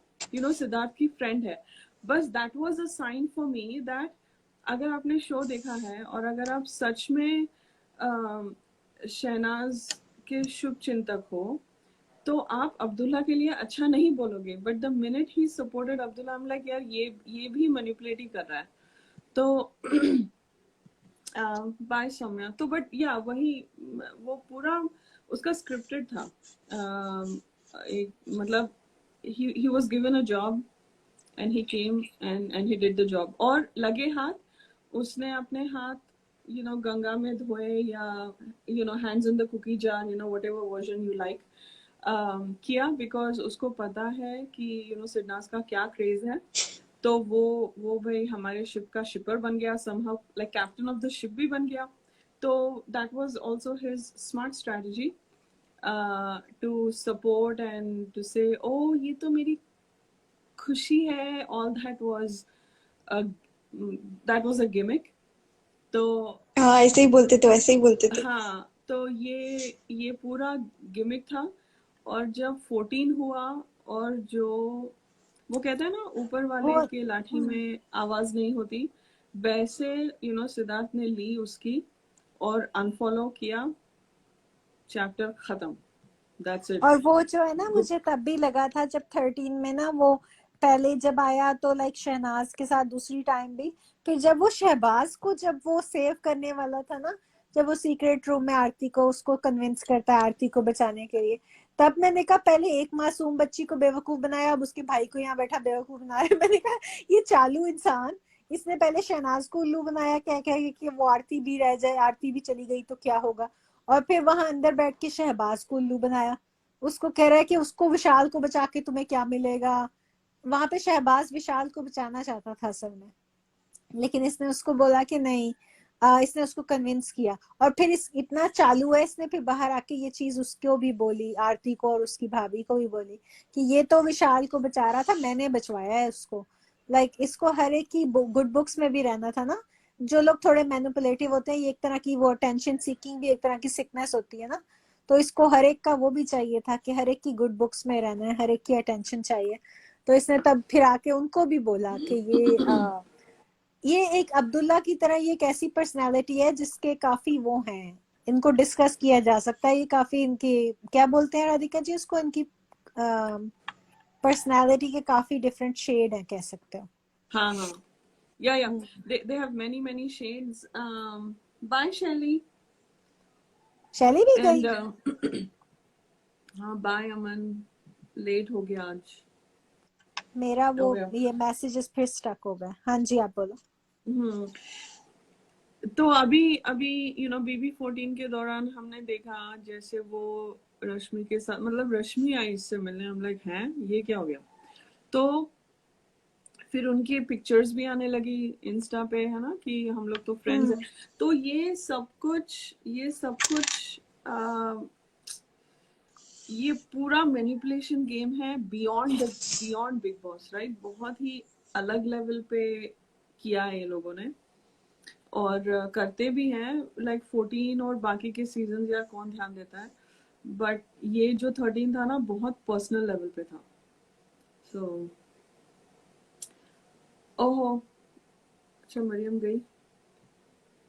सिद्धार्थ की फ्रेंड है। बस that was a sign for me that अगर आपने शो देखा है और अगर आप सच में शहनाज के शुभ चिंतक हो तो आप अब्दुल्ला के लिए अच्छा नहीं बोलोगे। But the minute he supported Abdullah, I am like यार ये भी मैनिपुलेट ही कर रहा है। तो बाय सौम्या। तो बट या वही वो पूरा उसका स्क्रिप्टेड था। एक मतलब he was given a job and he came and he did the job और लगे हाथ उसने अपने हाथ गंगा में धोए या hands in the cookie jar, whatever version you like किया, बिकॉज उसको पता है कि सिडनास का क्या क्रेज है। तो वो भाई हमारे शिप का शिपर बन गया, somehow like captain of the ship भी बन गया। तो that was also his smart strategy to support and to say ओ ये तो मेरी खुशी है। All that was a gimmick. तो हाँ, ऐसे ही बोलते थे, वैसे ही बोलते थे। हाँ, तो ये पूरा गिमिक था। और जब 14 हुआ और जो वो कहते हैं ना ऊपर वाले वो के लाठी में आवाज नहीं होती, वैसे सिद्धार्थ ने ली उसकी और अनफॉलो किया, चैप्टर खत्म, दैट्स इट। और वो जो है ना, मुझे तब भी लगा था जब 13 में ना वो पहले जब आया तो लाइक शहनाज के साथ दूसरी टाइम भी, फिर जब वो शहबाज को जब वो सेव करने वाला था ना, जब वो सीक्रेट रूम में आरती को उसको कन्विंस करता है आरती को बचाने के लिए, तब मैंने कहा पहले एक मासूम बच्ची को बेवकूफ बनाया, अब उसके भाई को यहाँ बैठा बेवकूफ बना रहा है। मैंने कहा ये चालू इंसान, इसने पहले शहनाज को उल्लू बनाया क्या क्या कि वो आरती भी रह जाए, आरती भी चली गई तो क्या होगा, और फिर वहां अंदर बैठ के शहबाज को उल्लू बनाया। उसको कह रहा है कि उसको विशाल को बचा के तुम्हें क्या मिलेगा। वहां पे शहबाज विशाल को बचाना चाहता था असल में, लेकिन इसने उसको बोला कि नहीं। इसने उसको कन्विंस किया और फिर इतना चालू है, इसने फिर बाहर आके ये चीज उसको भी बोली, आरती को और उसकी भाभी को भी बोली कि ये तो विशाल को बचा रहा था, मैंने बचवाया है उसको। इसको हर एक की गुड बुक्स में भी रहना था ना। जो लोग थोड़े मैनिपुलेटिव होते हैं, ये एक तरह की वो अटेंशन सीकिंग भी एक तरह की सिकनेस होती है ना। तो इसको हर एक का वो भी चाहिए था कि हर एक की गुड बुक्स में रहना है, हर एक की अटेंशन चाहिए। तो इसने तब फिर आके उनको भी बोला कि ये एक अब्दुल्ला की तरह ये एक ऐसी पर्सनालिटी है जिसके काफी वो हैं, इनको डिस्कस किया जा सकता है। ये काफी इनकी क्या बोलते हैं राधिका जी उसको, इनकी पर्सनालिटी के काफी डिफरेंट शेड है कह सकते हो। हाँ हाँ, या they have many shades. Bye Shelly. शैली भी गई। एंड हाँ बाय अमन, लेट हो गया आज। मेरा हो वो गया। ये मैसेजेस फिर स्टक हो गए। हाँ जी आप बोलो। तो अभी BB14 के दौरान हमने देखा जैसे वो रश्मि के साथ, मतलब रश्मि आई इससे मिलने, हम लाइक हैं ये क्या हो गया। तो फिर उनकी पिक्चर्स भी आने लगी इंस्टा पे, है ना, कि हम लोग तो फ्रेंड्स हैं। तो ये सब कुछ ये पूरा मैनिपुलेशन गेम है बियॉन्ड बिग बॉस, राइट। बहुत ही अलग लेवल पे किया है ये लोगों ने और करते भी हैं। लाइक 14 और बाकी के सीजन यार कौन ध्यान देता है, बट ये जो 13 था ना बहुत पर्सनल लेवल पे था। सो ओहो, अच्छा मरियम गई।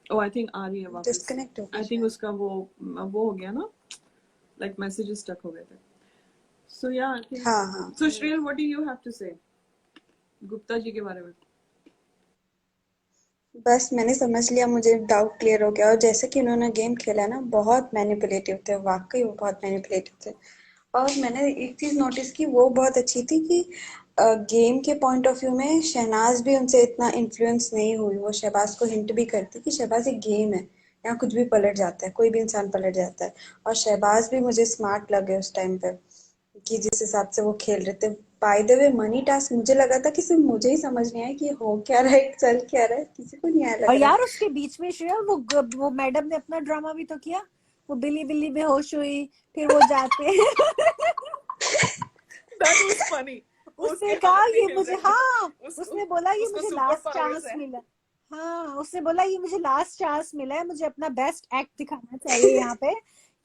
ओह आई थिंक आ रही है वापस। डिस्कनेक्ट हो आई गई थिंक शायद। उसका वो हो गया ना, लाइक मैसेजेस स्टक हो गए थे। सो या आई थिंक, हाँ हाँ so Shreyal what do you have to say Gupta जी के बारे में? बस मैंने समझ लिया, मुझे डाउट क्लियर हो गया। और जैसे कि उन्होंने गेम खेला ना, बहुत मैनिपुलेटिव थे, वाकई वो बहुत मैनिपुलेटिव थे। और मैंने एक चीज़ नोटिस की, वो बहुत अच्छी थी कि गेम के पॉइंट ऑफ व्यू में शहनाज भी उनसे इतना इन्फ्लुएंस नहीं हुई। वो शहबाज को हिंट भी करती कि शहबाज एक गेम है, यहाँ कुछ भी पलट जाता है, कोई भी इंसान पलट जाता है। और शहबाज भी मुझे स्मार्ट लगे उस टाइम पे, कि जिस हिसाब से वो खेल रहे थे। By the way money task मुझे लगा था कि सिर्फ मुझे ही समझ नहीं आया कि हो क्या रहा है, चल क्या रहा है, किसी को नहीं आया और लग रहा यार है। उसके बीच में श्रेया वो मैडम ने अपना ड्रामा भी तो किया। वो बिल्ली बिल्ली बेहोश हुई, फिर वो जाते That was funny. उसने उसके कहा हाथ में ये मुझे, हिल हाँ उसको उसने बोला ये उसको मुझे सुपर लास्ट पावर्स चांस है। मिला। हाँ उसने बोला ये मुझे लास्ट चांस मिला है, मुझे अपना बेस्ट एक्ट दिखाना चाहिए यहाँ पे,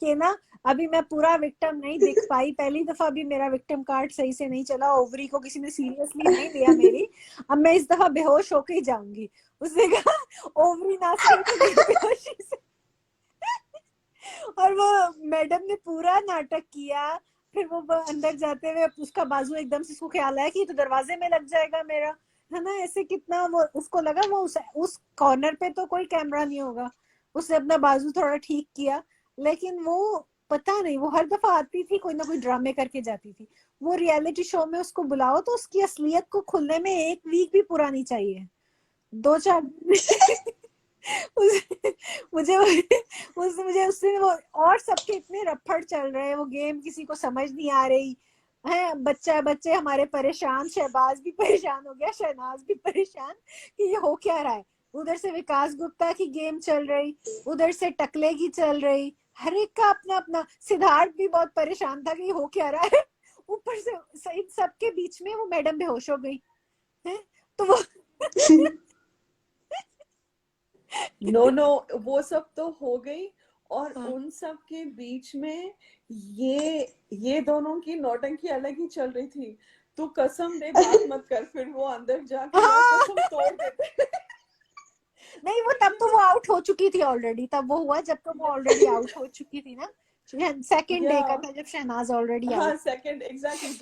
कि ना अभी मैं पूरा विक्टिम नहीं दिख पाई, पहली दफा भी मेरा विक्टिम कार्ड सही से नहीं चला, ओवरी को किसी ने सीरियसली नहीं लिया मेरी, अब मैं इस दफा बेहोश होके ही जाऊंगी। उसने कहा ओवरी ना सही तो गई बेहोशी से। और वो मैडम ने पूरा नाटक किया। फिर वो अंदर जाते हुए उसका बाजू एकदम से उसको ख्याल आया कि ये तो दरवाजे में लग जाएगा मेरा, है ना, ऐसे कितना वो उसको लगा वो उस कॉर्नर पे तो कोई कैमरा नहीं होगा। उसने अपना बाजू थोड़ा ठीक किया, लेकिन वो पता नहीं, वो हर दफा आती थी कोई ना कोई ड्रामे करके जाती थी। वो रियलिटी शो में उसको बुलाओ तो उसकी असलियत को खुलने में 1 वीक भी पूरा नहीं चाहिए, 2-4 मुझे मुझे उससे वो, और सबके इतने रफड़ चल रहे हैं, वो गेम किसी को समझ नहीं आ रही है, बच्चे हमारे परेशान, शहबाज भी परेशान हो गया, शहनाज भी परेशान कि ये हो क्या रहा है। उधर से विकास गुप्ता की गेम चल रही, उधर से टकले की चल रही, हर एक का अपना अपना। सिद्धार्थ भी बहुत परेशान था कि ये हो क्या रहा है। ऊपर से इन सबके बीच में वो मैडम बेहोश हो गई है, तो वो नो वो सब तो हो गई, और हाँ। उन सब के बीच में ये दोनों की नौटंकी अलग ही चल रही थी। तू कसम दे बात मत कर, फिर वो अंदर जाके यार हाँ। कसम तोड़ देते। नहीं वो तब तो वो आउट हो चुकी थी ऑलरेडी, तब वो हुआ जब तो वो ऑलरेडी आउट हो चुकी थी ना, सेकंड डे या का था जब शहनाज ऑलरेडी हाँ आउट। सेकंड एग्जैक्टली,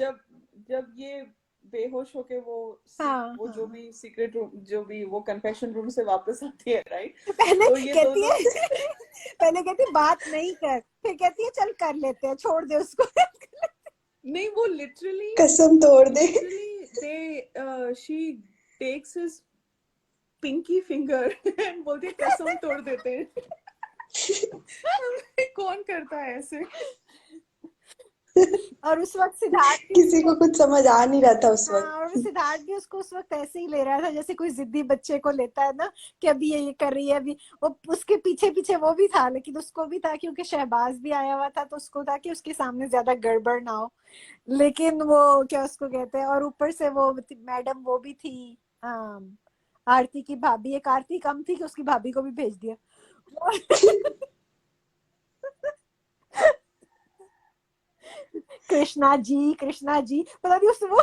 जब ये बेहोश होके हाँ वो जो हाँ। भी सीक्रेट रूम, जो भी वो कन्फेशन रूम से वापस आती है, राइट? पहले तो ये कहती दोनों है पहले कहती है बात नहीं कर, फिर कहती है चल कर लेते हैं, छोड़ दे उसको। नहीं वो लिटरली कसम तोड़ दे। दे she takes his pinky finger and बोलती है कसम तोड़ देते हैं। कौन करता है ऐसे? और उस वक्त सिद्धार्थ भी किसी को उसको, कुछ समझ आ नहीं रहा था उस हाँ वक्त। और सिद्धार्थ भी उसको उस वक्त ऐसे ही ले रहा था जैसे कोई जिद्दी बच्चे को लेता है ना, कि अभी ये कर रही है अभी। वो उसके पीछे पीछे वो भी था, लेकिन उसको भी था क्योंकि शहबाज भी आया हुआ था, तो उसको था कि उसके सामने ज्यादा गड़बड़ ना हो। लेकिन वो क्या उसको कहते हैं, और ऊपर से वो मैडम वो भी थी, आरती की भाभी, एक आरती कम थी कि उसकी भाभी को भी भेज दिया। कृष्णा जी पता नहीं उस वो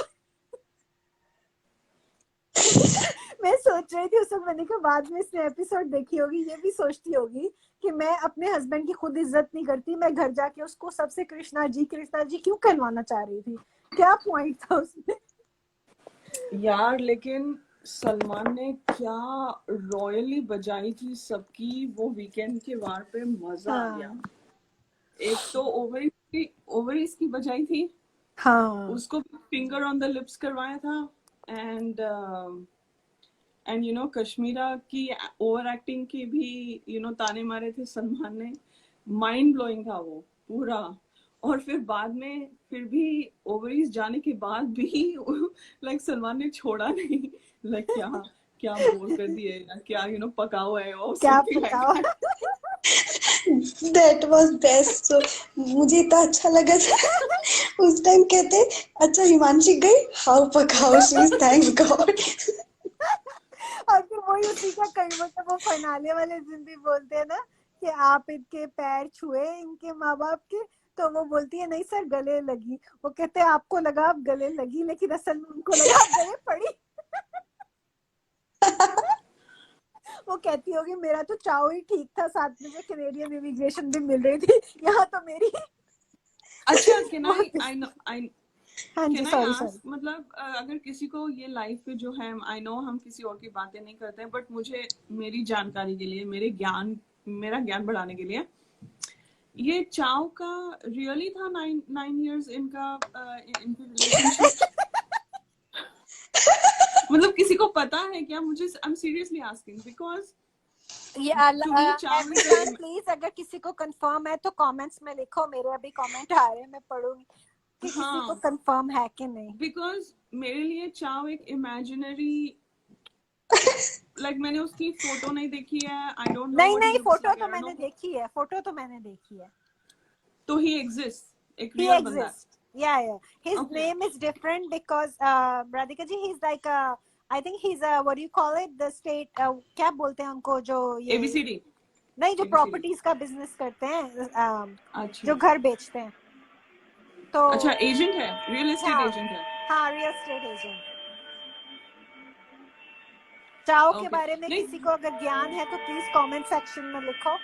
मैं सोच रही थी उस वक्त, मैंने कहा बाद में इसने एपिसोड देखी होगी, ये भी सोचती होगी कि मैं अपने हस्बैंड की खुद इज्जत नहीं करती, मैं घर जाके उसको सबसे कृष्णा जी क्यों कहलवाना चाह रही थी, क्या पॉइंट था उसमें। यार लेकिन सलमान ने क्या रॉयली बजाई थी सबकी वो वीकेंड के वार पे, मजा आ गया। हाँ एक तो ओवरीज की बजाई थी, हाँ उसको फिंगर ऑन द लिप्स करवाया था, and and you know Kashmira की ओवर एक्टिंग की भी ताने मारे थे सलमान ने। माइंड ब्लोइंग था वो पूरा। और फिर बाद में फिर भी ओवरीज जाने के बाद भी लाइक सलमान ने छोड़ा नहीं, लाइक क्या क्या बोल कर दिए, क्या पका हुआ है और क्या समथिंग लाइक पता। दैट। That was best. मुझे इतना अच्छा लगा था उस टाइम। कहते अच्छा हिमांशी गई, हाउ पकाओ शी इज, थैंक गॉड। और फिर वही उसी का कई मतलब वो फनाले वाले दिन भी बोलते हैं ना कि आप इनके पैर छुए इनके माँ बाप के, तो वो बोलती है नहीं सर गले लगी, वो कहते हैं आपको लगा आप गले लगी, लेकिन असल में उनको लगा आप गले पड़ी। वो कहती होगी मेरा तो चाव ही ठीक था, साथ में मुझे कैनेडियन इमिग्रेशन भी मिल रही थी, यहाँ तो मेरी अच्छा, हाँ जी, Can I सॉरी ask, मतलब अगर किसी को ये लाइफ पे जो है, आई नो हम किसी और की बातें नहीं करते हैं, बट मुझे मेरी जानकारी के लिए, मेरा ज्ञान बढ़ाने के लिए, ये चाव का रियली था 9 years इनका रिलेशनशिप? मतलब किसी को पता है क्या? मुझे I am seriously asking because everyone please अगर किसी को कंफर्म है तो कमेंट्स में लिखो, मेरे अभी कमेंट आ रहे हैं, मैं पढ़ूंगी कि किसी को कंफर्म है कि नहीं। बिकॉज मेरे लिए चाव एक इमेजिनरी, मैंने उसकी फोटो नहीं देखी है, आई डोंट नो। नहीं, फोटो तो मैंने देखी है, फोटो तो मैंने देखी है। तो ही एग्जिस्ट, एक रियल बंदा है। Yeah. His name is different because Radhika ji, he's like I think he's what do you call it? The state क्या बोलते हैं उनको जो ये ABCD नहीं, जो प्रॉपर्टीज का बिजनेस करते हैं, अच्छा, जो घर बेचते हैं। तो अच्छा, एजेंट है, रियल एस्टेट एजेंट है। हाँ, रियल एस्टेट एजेंट। चाव के बारे में किसी को अगर ज्ञान है तो प्लीज कमेंट सेक्शन में लिखो।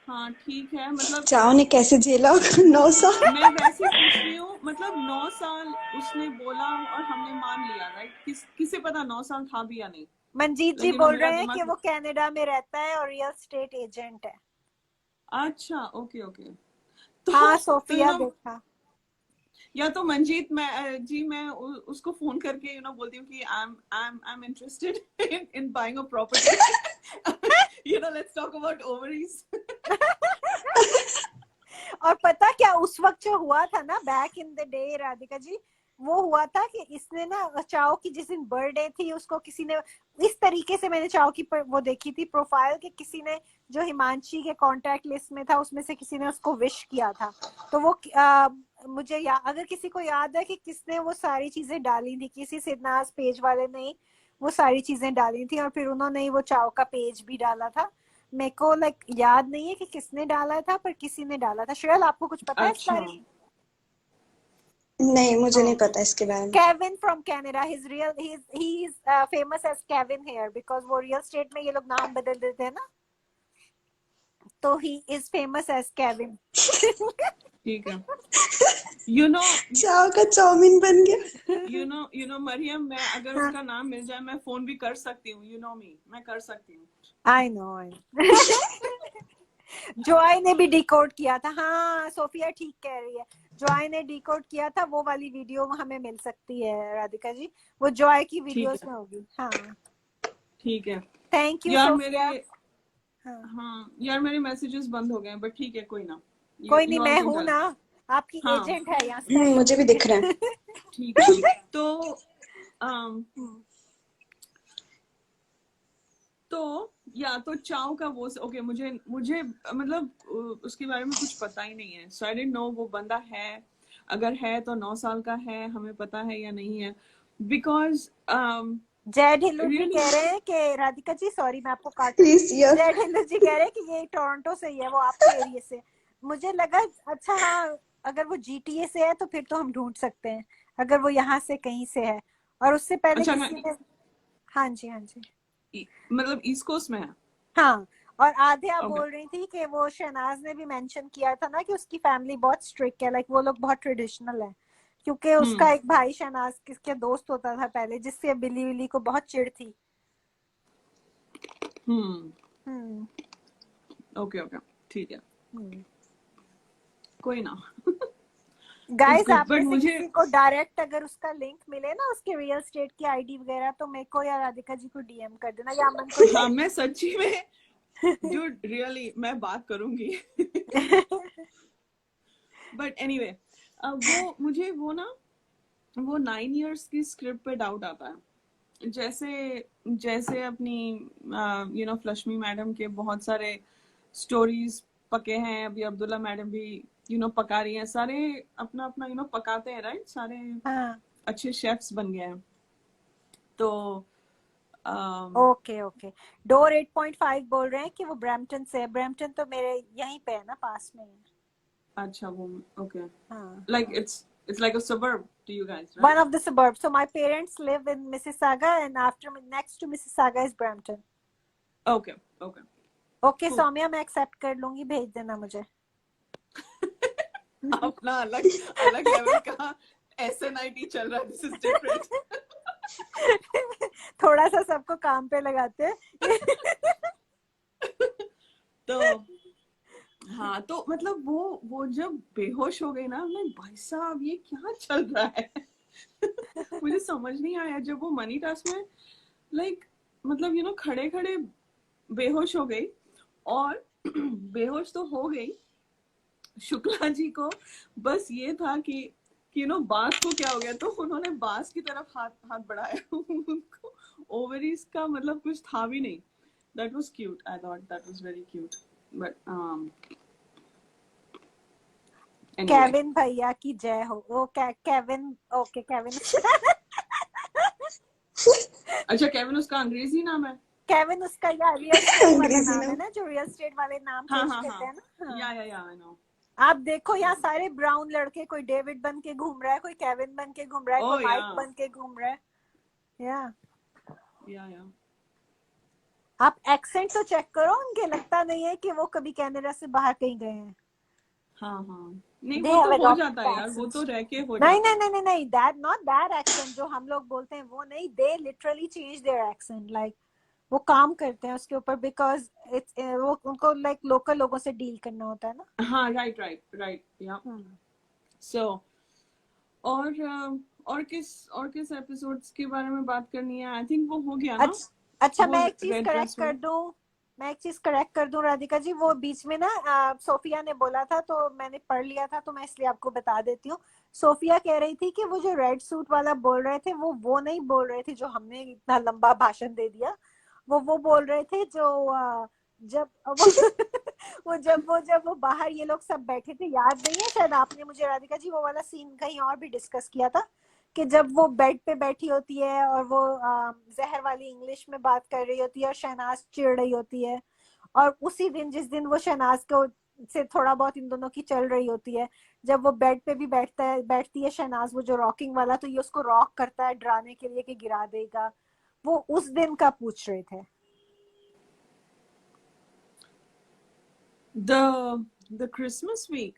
हाँ ठीक है, मतलब चाव ने कैसे झेला 9 साल? मैं वैसे पूछ रही हूँ, मतलब 9 साल उसने बोला और हमने मान लिया, राइट? किसे पता 9 साल था भी या नहीं। मंजीत जी बोल रहे हैं कि वो कनाडा में रहता है और रियल एस्टेट एजेंट है। अच्छा, ओके। तो हाँ, सोफिया देखा। या तो मंजीत मैं उसको फोन करके बोलती हूँ कि I am interested in buying a property, let's talk about ovaries. और पता क्या उस वक्त जो हुआ था ना, back in the day Radhika ji, वो हुआ था कि इसने ना चाव की जिस दिन बर्थडे थी, उसको किसी ने इस तरीके से, मैंने चाव की वो देखी थी प्रोफाइल कि किसी ने जो हिमांशी के कांटेक्ट लिस्ट में था उसमें से किसी ने उसको विश किया था। तो वो मुझे अगर किसी को याद है कि किसने वो सारी चीजें डाली थी, किसी सिद्धनाथ पेज वाले ने वो सारी चीजें डाली थी और फिर उन्होंने वो चाव का पेज भी डाला था। मेरे को याद नहीं है कि किसने डाला था, पर किसी ने डाला था। श्रेयल, आपको कुछ पता है इस बारे में? नहीं, मुझे नहीं पता इसके बारे में। Kevin from Canada, he is famous as Kevin here because वो real estate में ये लोग नाम बदल देते हैं ना, तो he is famous as Kevin। ठीक है, चाव का चाउमीन बन गया। मरियम, मैं अगर उसका नाम मिल जाए मैं फोन भी कर सकती हूँ, मैं कर सकती हूँ। I know। जॉय ने भी डिकोड किया था। हाँ, सोफिया ठीक कह रही है, जॉय ने डिकोड किया था। वो वाली वीडियो हमें मिल सकती है राधिका जी, वो जॉय की वीडियोस में होगी। हाँ ठीक है, थैंक यू यार सोफिया। हाँ यार, मेरे मैसेजेस बंद हो गए हैं, बट ठीक है, कोई नहीं, मैं हूँ ना, आपकी एजेंट है यहाँ। मुझे भी दिख रहा है। ठीक है, तो या तो चाव का वो ओके, मुझे मतलब उसके बारे में कुछ पता ही नहीं है, सो आई डिडंट नो वो बंदा है, अगर है तो 9 साल का है, हमें पता है या नहीं है, बिकॉज जय ढिल्लू जी कह रहे हैं कि राधिका जी, सॉरी मैं आपको काट रही हूँ, जय ढिल्लू जी कह रहे हैं कि ये टोरंटो से ही है, वो आपके एरिया से। मुझे लगा अच्छा, हाँ अगर वो GTA से है तो फिर तो हम ढूंढ सकते हैं, अगर वो यहाँ से कहीं से है। और उससे पहले किसी ने हाँ जी मतलब ईस्ट कोस्ट में है। हाँ, और आध्या बोल रही थी कि वो शहनाज ने भी मेंशन किया था ना कि उसकी फैमिली बहुत स्ट्रिक्ट है, वो लोग बहुत ट्रेडिशनल है, क्योंकि उसका एक भाई शहनाज किसके दोस्त होता था पहले, जिससे बिली विली को बहुत चिढ़ थी। ओके ठीक है, कोई ना। गाइस, आप में से किसी को डायरेक्ट अगर उसका लिंक मिले ना, उसके रियल एस्टेट की आईडी वगैरह, तो मेरे को या राधिका जी को डीएम कर देना, या अमन को। हाँ, मैं सच्ची में जो रियली मैं बात करूंगी। बट एनीवे, मुझे वो 9 years की स्क्रिप्ट पे डाउट आता है, जैसे अपनी फ्लश्मी मैडम के बहुत सारे स्टोरीज पके हैं, अभी अब्दुल्ला मैडम भी पका रही हैं, सारे अपना पकाते हैं, राइट? सारे अच्छे शेफ्स बन गए हैं। तो ओके डोर 8.5 बोल रहे हैं कि वो ब्रैम्पटन से है। ब्रैम्पटन तो मेरे यहीं पे है ना, पास में है। अच्छा, वो okay, like it's like a suburb to you guys, right? One of the suburbs. So my parents live in Mississauga, and next to Mississauga is Brampton. Okay okay okay Saumya, मैं एक्सेप्ट कर लूंगी, भेज देना मुझे। अपना अलग अलग लेवल का SNIT चल रहा है, दिस इज डिफरेंट। थोड़ा सा सबको काम पे लगाते हैं। तो हाँ, तो मतलब वो जब बेहोश हो गई ना, मैं भाई साहब ये क्या चल रहा है। मुझे समझ नहीं आया जब वो मनी टास्क में लाइक मतलब खड़े खड़े बेहोश हो गई, और बेहोश तो हो गई, शुक्ला जी को बस ये था कि बांस को क्या हो गया, तो उन्होंने बांस की तरफ हाथ हाथ बढ़ाया। उनको ओवरीज का मतलब कुछ था भी नहीं। That was cute, I thought that was very cute, but Kevin भैया की जय हो। वो केविन, ओके केविन। अच्छा, केविन उसका अंग्रेजी नाम है? केविन उसका या रियल स्टेट वाला अंग्रेजी नाम है नाम। ना, जो रियल स्टेट वाले नाम हाँ चेंज हाँ करते हाँ, हैं ना। हाँ। या आई नो। आप देखो यहाँ सारे ब्राउन लड़के, कोई डेविड बन के घूम रहा है, कोई केविन बन के घूम रहा है, कोई माइक बन के घूम रहा है। या आप एक्सेंट तो चेक करो उनके, लगता नहीं है कि वो कभी कनाडा से बाहर कहीं गए हैं। हाँ हाँ, नहीं They वो have तो हो adopted जाता है यार, वो accents. तो रह के हो नहीं जाता नहीं है। नहीं नहीं नहीं, that not that accent जो हम लोग बोलते हैं वो नहीं, they literally change their accent, like वो काम करते हैं उसके ऊपर, because it's वो उनको like लोकल लोगों से डील करना होता है ना। हाँ, राइट या। सो और किस एपिसोड्स के बारे में बात करनी है? आई थिंक वो हो गया ना। अच्छा वो मैं एक चीज रेड करेक्ट ड्रेस कर दूं, राधिका जी। वो बीच में ना सोफिया ने बोला था, तो मैंने पढ़ लिया था, तो मैं इसलिए आपको बता देती हूँ। सोफिया कह रही थी कि वो जो रेड सूट वाला बोल रहे थे, वो नहीं बोल रहे थे जो हमने इतना लंबा भाषण दे दिया। वो बोल रहे थे जो जब वो बाहर ये लोग सब बैठे थे, याद नहीं है शायद आपने मुझे राधिका जी वो वाला सीन कहीं और भी डिस्कस किया था, कि जब वो बेड पे बैठी होती है और वो जहर वाली इंग्लिश में बात कर रही होती है और शहनाज चिढ़ रही होती है, और उसी दिन जिस दिन वो शहनाज को से थोड़ा बहुत इन दोनों की चल रही होती है, जब वो बेड पे भी बैठती है शहनाज, वो जो रॉकिंग वाला, तो ये उसको रॉक करता है डराने के लिए कि गिरा देगा। वो उस दिन का पूछ रहे थे। द क्रिसमस वीक,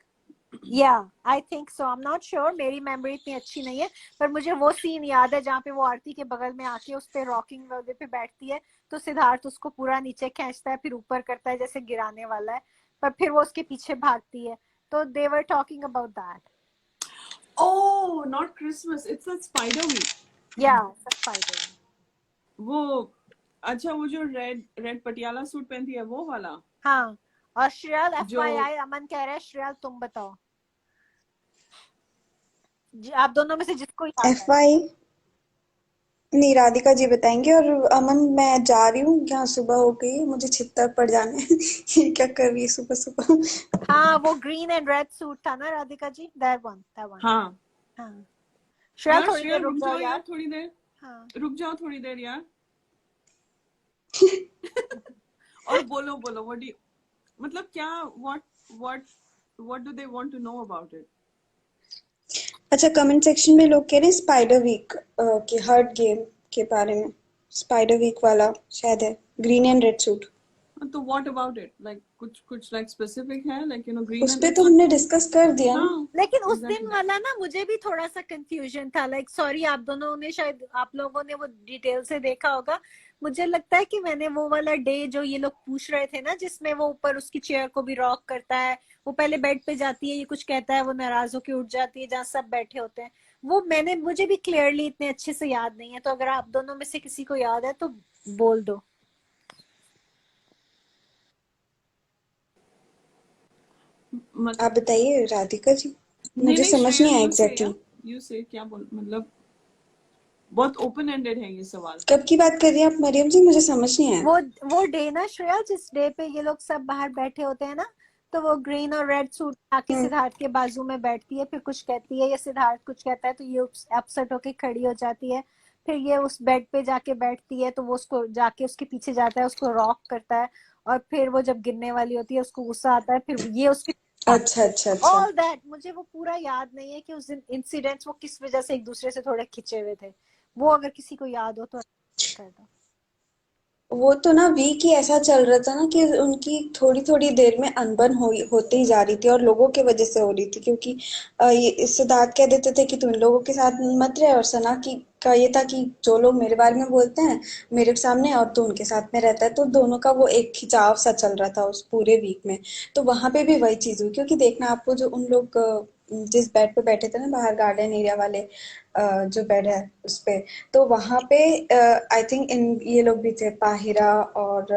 या I think so, I am not sure, मेरी मेमोरी इतनी अच्छी नहीं है, पर मुझे वो सीन याद है जहाँ पे वो आरती के बगल में आके उस पे रॉकिंग वाले पे बैठती है, तो सिद्धार्थ उसको पूरा नीचे खींचता है, फिर ऊपर करता है जैसे गिराने वाला है, पर फिर वो उसके पीछे भागती है। तो they were talking about that. Oh not Christmas, it's a spider week. या स्पाइडर। वो अच्छा, वो जो रेड पटियाला सूट पहनती है वो वाला। हाँ, और श्रेयल जो FYI अमन कह रहा है, श्रेयल तुम बताओ, आप दोनों में से जिसको याद है। FY नहीं, राधिका जी बताएंगे। और अमन, मैं जा रही हूँ, यहाँ सुबह हो गई है, मुझे छितर पड़ जाना है। ये क्या कर रही है सुबह सुबह। हाँ, वो ग्रीन एंड रेड सूट था ना राधिका जी, दैट वन। हाँ हाँ श्रेयल, यार, थोड़ी श्रेया देर रुक रुक जाओ जाओ यार, यार। थोड़ी देर हाँ रुक जाओ, थोड़ी देर यार। और बोलो व्हाट डू, मतलब क्या, what do they want to know about it? अच्छा, कमेंट सेक्शन में लोग कह रहे हैं स्पाइडर वीक के हर्ट गेम के बारे में। स्पाइडर वीक वाला शायद है, ग्रीन एंड रेड सूट। तो व्हाट अबाउट इट, लाइक कुछ लाइक स्पेसिफिक है, लाइक ग्रीन उस एंड पे रेड तो सूट? हमने डिस्कस कर दिया ना। हाँ लेकिन उस दिन एग्जैक्टली। वाला ना मुझे भी थोड़ा सा कंफ्यूजन था, लाइक सॉरी, आप दोनों ने शायद, आप लोगों ने वो डिटेल से देखा होगा। मुझे लगता है कि मैंने वो वाला डे जो ये लोग पूछ रहे थे ना, जिसमें वो ऊपर उसकी चेयर को भी रॉक करता है, वो पहले बेड पे जाती है, ये कुछ कहता है, वो नाराज होकर उठ जाती है, जहाँ सब बैठे होते हैं, वो मुझे भी क्लियरली इतने अच्छे से याद नहीं है, तो अगर आप दोनों में से किसी को याद है तो बोल दो। आप बताइए राधिका जी, मुझे नहीं समझ श्रेया, नहीं आया यू से एग्जैक्टली। यू से क्या बोल, मतलब बहुत ओपन एंडेड है ये सवाल। कब की बात कर रही हैं आप मरियम जी, मुझे समझ नहीं आया। वो डे ना श्रेया, जिस डे पे ये लोग सब बाहर बैठे होते हैं ना, तो वो ग्रीन और रेड सूट आके सिद्धार्थ के बाजू में बैठती है, फिर कुछ कहती है या सिद्धार्थ कुछ कहता है, तो ये अपसेट होके खड़ी हो जाती है, फिर ये उस बेड पे जाके बैठती है, तो वो उसको जाके उसके पीछे जाता है, उसको रॉक करता है, और फिर वो जब गिरने वाली होती है उसको गुस्सा आता है, फिर ये उसके अच्छा अच्छा अच्छा। All that. मुझे वो पूरा याद नहीं है कि उस दिन इंसिडेंट्स वो किस वजह से एक दूसरे से थोड़े खिंचे हुए थे, वो अगर किसी को याद हो तो कर दो। वो तो ना वीक ही ऐसा चल रहा था ना कि उनकी थोड़ी थोड़ी देर में अनबन होती ही जा रही थी और लोगों के वजह से हो रही थी, क्योंकि ये सिद्धार्थ कह देते थे कि तुम लोगों के साथ मत रहे, और सना की का ये था कि जो लोग मेरे बारे में बोलते हैं मेरे सामने और तू उनके साथ में रहता है, तो दोनों का वो एक खिंचाव सा चल रहा था उस पूरे वीक में। तो वहां पे भी वही चीज हुई, क्योंकि देखना आपको, जो उन लोग जिस बेड पे बैठे थे ना बाहर गार्डन एरिया वाले, जो बेड है उस पे, तो वहां पे आई थिंक इन ये लोग भी थे, पाहिरा और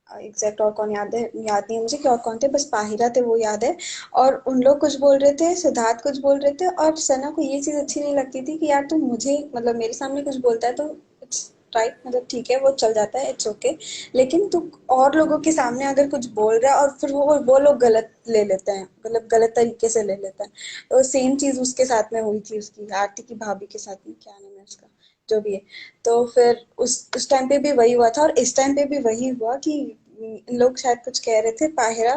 एग्जैक्ट और कौन याद है, याद नहीं है मुझे कि और कौन थे, बस पाहिरा थे वो याद है। और उन लोग कुछ बोल रहे थे, सिद्धार्थ कुछ बोल रहे थे, और सना को ये चीज अच्छी नहीं लगती थी कि यार तू मुझे मतलब मेरे सामने कुछ बोलता है तो इट्स राइट, मतलब ठीक है वो चल जाता है, इट्स ओके, लेकिन तू और लोगों के सामने अगर कुछ बोल रहा है और फिर वो लोग गलत ले लेते हैं, मतलब गलत तरीके से ले लेते हैं। तो सेम चीज उसके साथ में हुई थी, उसकी आरती की भाभी के साथ में, क्या नाम है उसका, जो भी है। तो फिर उस टाइम पे भी वही हुआ था, और इस टाइम पे भी वही हुआ कि इन लोग शायद कुछ कह रहे थे, पाहिरा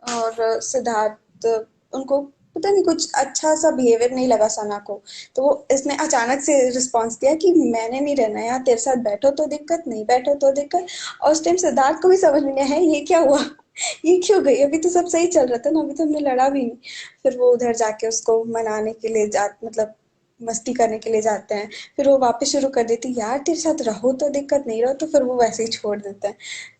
और सिद्धार्थ, उनको पता नहीं कुछ अच्छा सा बिहेवियर नहीं लगा सना को। तो वो इसने अचानक से रिस्पॉन्स दिया कि मैंने नहीं रहना यहाँ तेरे साथ, बैठो तो दिक्कत, नहीं बैठो तो दिक्कत। और उस टाइम सिद्धार्थ को भी समझ में नहीं आया है ये क्या हुआ, ये क्यों गई, अभी तो सब सही चल रहा था ना, अभी तो हमने लड़ा भी नहीं। फिर वो उधर जाके उसको मनाने के लिए जा, मतलब मस्ती करने के लिए जाते हैं। फिर वो वापस शुरू कर देती यार तेरे साथ रहो तो दिक्कत, नहीं रहो तो फिर वो वैसे ही छोड़ देते हैं।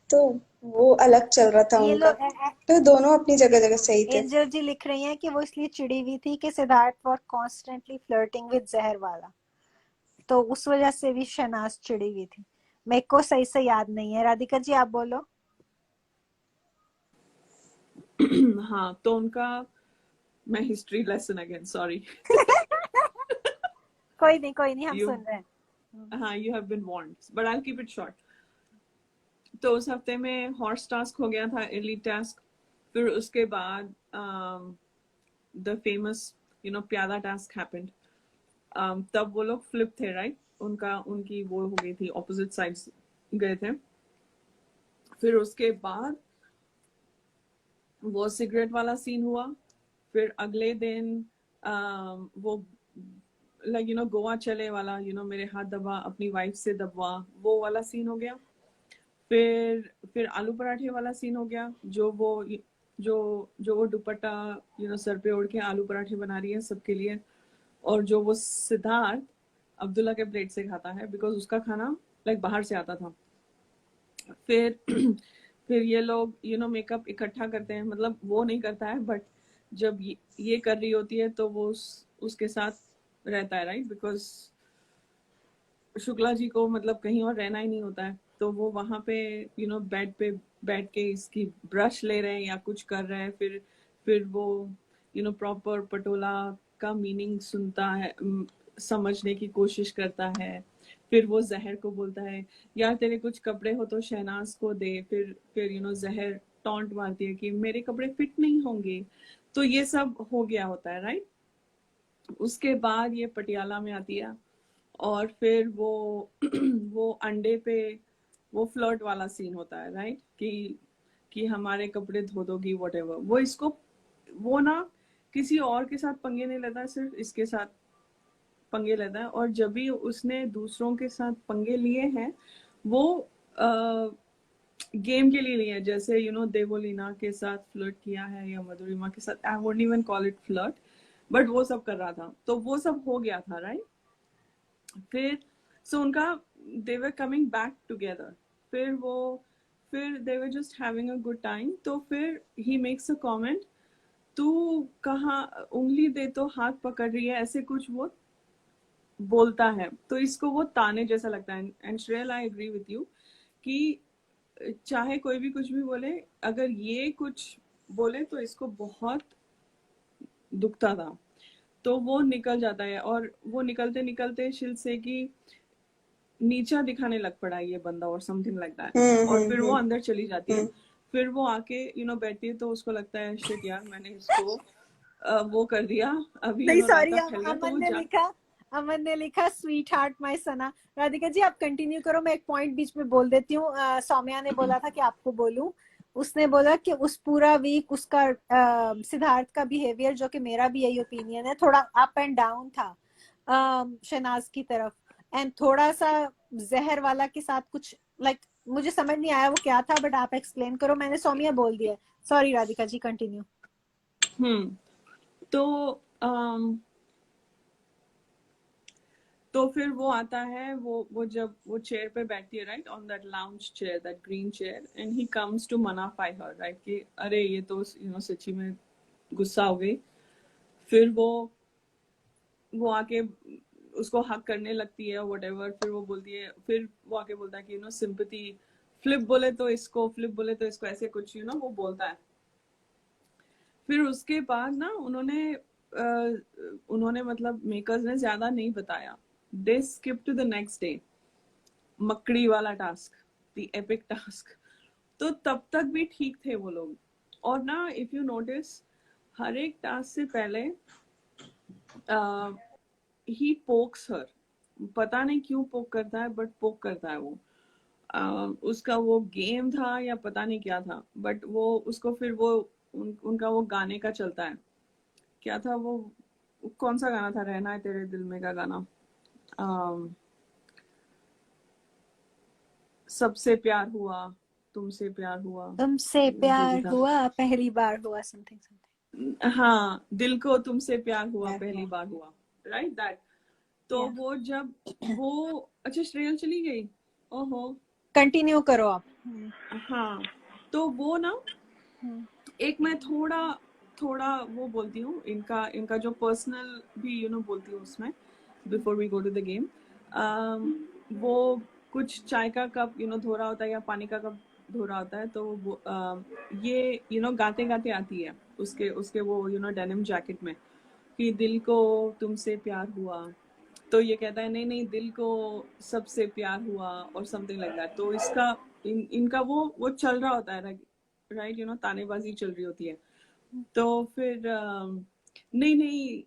तो वो अलग चल रहा था ये उनका। लोग तो दोनों अपनी जगह जगह सही थे। एंजल जी लिख रही हैं कि वो इसलिए चिड़ी हुई थी कि Siddharth was constantly flirting with जहर वाला, तो उस वजह से भी शहनाज चिड़ी हुई थी। मेरे को सही से याद नहीं है, राधिका जी आप बोलो। हाँ, तो उनका, मैं हिस्ट्री लेसन अगेन, सॉरी। कोई नहीं, हम यू सुन रहे हैं। हाँ, you have been warned, but I will keep it short. तो उस हफ्ते में हॉर्स टास्क हो गया था, एलीट टास्क। फिर उसके बाद द फेमस प्यादा टास्क हैपेंड। तब वो लोग फ्लिप थे, राइट? उनकी वो हो गई थी, ऑपोजिट साइड्स गए थे। फिर उसके बाद वो सिगरेट वाला सीन हुआ। फिर अगले दिन वो गोवा चले वाला, मेरे हाथ दबा, अपनी वाइफ से दबवा, वो वाला सीन हो गया। फिर आलू पराठे वाला सीन हो गया, जो वो दुपट्टा सर पे ओढ़ के आलू पराठे बना रही है सबके लिए, और जो वो सिद्धार्थ अब्दुल्ला के प्लेट से खाता है, बिकॉज उसका खाना बाहर से आता था। फिर फिर ये लोग मेकअप इकट्ठा करते हैं, मतलब वो नहीं करता है, बट जब ये कर रही होती है तो वो उसके साथ रहता है, राइट? बिकॉज शुक्ला जी को मतलब कहीं और रहना ही नहीं होता है, तो वो वहां पे बेड पे बैठ के इसकी ब्रश ले रहे हैं या कुछ कर रहे हैं। फिर वो प्रॉपर पटोला का मीनिंग सुनता है, समझने की कोशिश करता है। फिर वो जहर को बोलता है यार तेरे कुछ कपड़े हो तो शहनाज को दे। फिर जहर टॉन्ट मारती है कि मेरे कपड़े फिट नहीं होंगे। तो ये सब हो गया होता है, राइट? उसके बाद ये पटियाला में आती है, और फिर वो वो अंडे पे वो फ्लर्ट वाला सीन होता है, राइट? कि हमारे कपड़े धो दोगी, व्हाटएवर। वो ना किसी और के साथ पंगे नहीं लेता है, सिर्फ इसके साथ पंगे लेता है। और जब भी उसने दूसरों के साथ पंगे लिए हैं, वो गेम के लिए लिए हैं। जैसे देवोलीना के साथ फ्लर्ट किया है, या मधुरिमा के साथ, I won't even call it flirt, but वो सब कर रहा था, तो वो सब हो गया था, राइट? फिर उनका they were coming back together. फिर they were just having a good time. तो फिर ही मेक्स अ कमेंट, तू कहाँ उंगली दे तो हाथ पकड़ रही है, ऐसे कुछ वो बोलता है। तो इसको वो ताने जैसा लगता है। And Shreyal, I agree with you कि चाहे कोई भी कुछ भी बोले, अगर ये कुछ बोले तो इसको बहुत दुखता था। तो वो निकल जाता है, और वो निकलते निकलते शिल से कि नीचा दिखाने लग पड़ा ये बंदा, और समथिंग लाइक दैट। और फिर वो अंदर चली जाती है। फिर वो आके बैठती है, तो उसको लगता है शिट यार, मैंने इसको वो कर दिया, अभी नहीं सॉरी, रायता फैल गया। तो वो अमन ने लिखा स्वीट हार्ट माई सना। राधिका जी आप कंटिन्यू करो, मैं एक पॉइंट बीच में बोल देती हूँ। सौम्या ने बोला था कि आपको बोलूं। उसने बोला कि उस पूरा वीक उसका सिद्धार्थ का बिहेवियर, जो कि मेरा भी यही ओपिनियन है, थोड़ा अप एंड डाउन था शहनाज की तरफ। एंड थोड़ा सा जहर वाला के साथ कुछ लाइक मुझे समझ नहीं आया वो क्या था, बट आप एक्सप्लेन करो। मैंने सौम्या बोल दिया। Sorry Radhika ji, continue. तो तो फिर वो आता है, वो जब वो चेयर पे बैठती है, right, on that lounge chair, that green chair, and he comes to मनाफाई हर, राइट, कि अरे ये तो सच्ची में गुस्सा हो गई। फिर वो आके उसको हक करने लगती है, व्हाटएवर। फिर वो बोलती है, फिर वो आके बोलता है कि सिंपैथी, फ्लिप बोले तो इसको, फ्लिप बोले तो इसको, ऐसे कुछ वो बोलता है। फिर उसके बाद ना उन्होंने मतलब मेकर्स ने ज्यादा नहीं बताया। They skip to the next day, मकड़ी वाला टास्क, द एपिक टास्क। तो तब तक भी ठीक थे वो लोग। और ना इफ यू नोटिस, हर एक टास्क से पहले ही पोक्स हर। पता नहीं क्यों पोक करता है, बट पोक करता है वो। उसका वो गेम था या पता नहीं क्या था, बट वो उसको फिर वो उनका वो गाने का चलता है। क्या था वो, कौन सा गाना था, रहना है तेरे दिल में का गाना, सबसे प्यार हुआ, तुमसे प्यार हुआ, तुमसे जो भी प्यार था। हुआ पहली बार हुआ, समथिंग समथिंग। हाँ, दिल को तुमसे प्यार हुआ प्यार पहली हुआ। बार हुआ, राइट, दैट। तो या वो जब वो, अच्छा श्रेयल चली गई, ओहो। कंटिन्यू करो आप। हाँ, तो वो ना, एक मैं थोड़ा थोड़ा वो बोलती हूँ, इनका इनका जो पर्सनल भी बोलती हूँ उसमें, before we go to the game. वो कुछ चाय का कप धो रहा होता है या पानी का कप धो रहा होता है, तो वो ये गाते गाते आती है उसके उसके वो डेनिम जैकेट में, कि दिल को तुमसे प्यार हुआ। तो ये कहता है नहीं नहीं, दिल को सबसे प्यार हुआ, और समथिंग लाइक दैट। तो इसका इनका वो चल रहा होता है, राइट, तानेबाजी चल रही होती है। तो फिर नहीं नहीं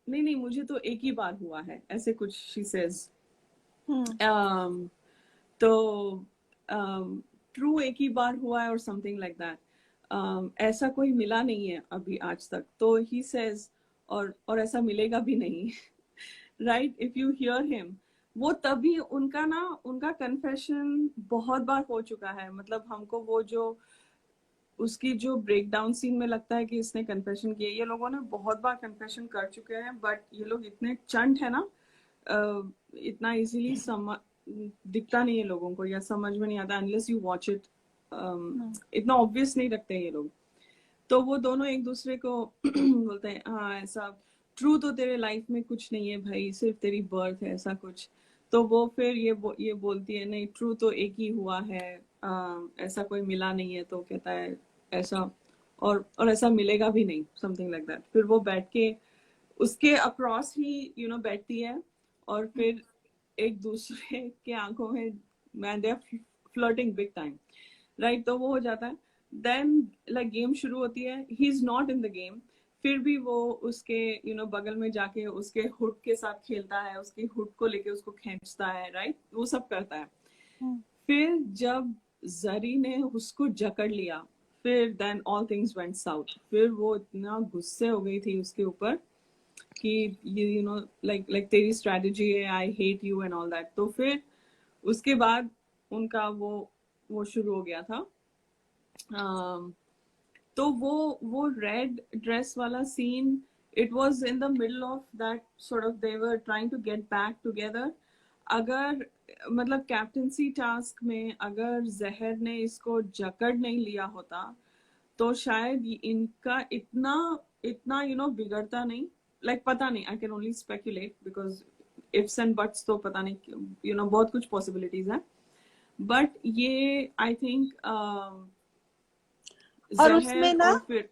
नहीं नहीं, मुझे तो एक ही बार हुआ है, ऐसे कुछ शी सेज। तो ट्रू एक ही बार हुआ है, और समथिंग लाइक दैट। ऐसा कोई मिला नहीं है अभी आज तक, तो ही सेज, और ऐसा मिलेगा भी नहीं। Right, if you hear him, वो तभी उनका कन्फेशन बहुत बार हो चुका है। मतलब हमको वो जो उसकी जो ब्रेक डाउन सीन में लगता है कि इसने कन्फेशन किया, ये लोगों ने बहुत बार कन्फेशन कर चुके हैं, बट ये लोग इतने चंट है ना, इतना इजीली दिखता नहीं है लोगों को, या समझ में नहीं आता अनलेस यू वॉच इट। इतना ऑब्वियस नहीं रखते हैं ये लोग। तो वो दोनों एक दूसरे को बोलते हैं, हाँ ऐसा ट्रू तो तेरे लाइफ में कुछ नहीं है भाई, सिर्फ तेरी बर्थ है, ऐसा कुछ। तो वो फिर ये बोलती है, नहीं ट्रू तो एक ही हुआ है, ऐसा कोई मिला नहीं है। तो कहता है ऐसा, और ऐसा मिलेगा भी नहीं, समथिंग लाइक दैट। फिर वो बैठ के उसके अक्रॉस ही बैठती है, और फिर एक दूसरे के आंखों में man they are flirting big time, right. तो वो हो जाता है। देन लाइक गेम शुरू होती है, he is not in the game, फिर भी वो उसके बगल में जाके उसके हुड के साथ खेलता है, उसके हुड को लेके उसको खींचता है, राइट, वो सब करता है। फिर जब जरी ने उसको जकड़ लिया, फिर then all things went south. फिर वो इतना गुस्से हो गई थी उसके ऊपर कि लाइक तेरी स्ट्रेटजी है, I hate you and all that. तो फिर उसके बाद उनका वो शुरू हो गया था। तो वो रेड ड्रेस वाला scene, it was in the middle of that sort of, they were trying to get back together. अगर मतलब कैप्टनसी टास्क में अगर जहर ने इसको जकड़ नहीं लिया होता, तो शायद इनका इतना इतना बिगड़ता नहीं। लाइक पता नहीं, I can only speculate because ifs and buts तो पता नहीं, बहुत कुछ पॉसिबिलिटीज हैं। बट ये आई थिंक और उसमें जहर, ना, और फिर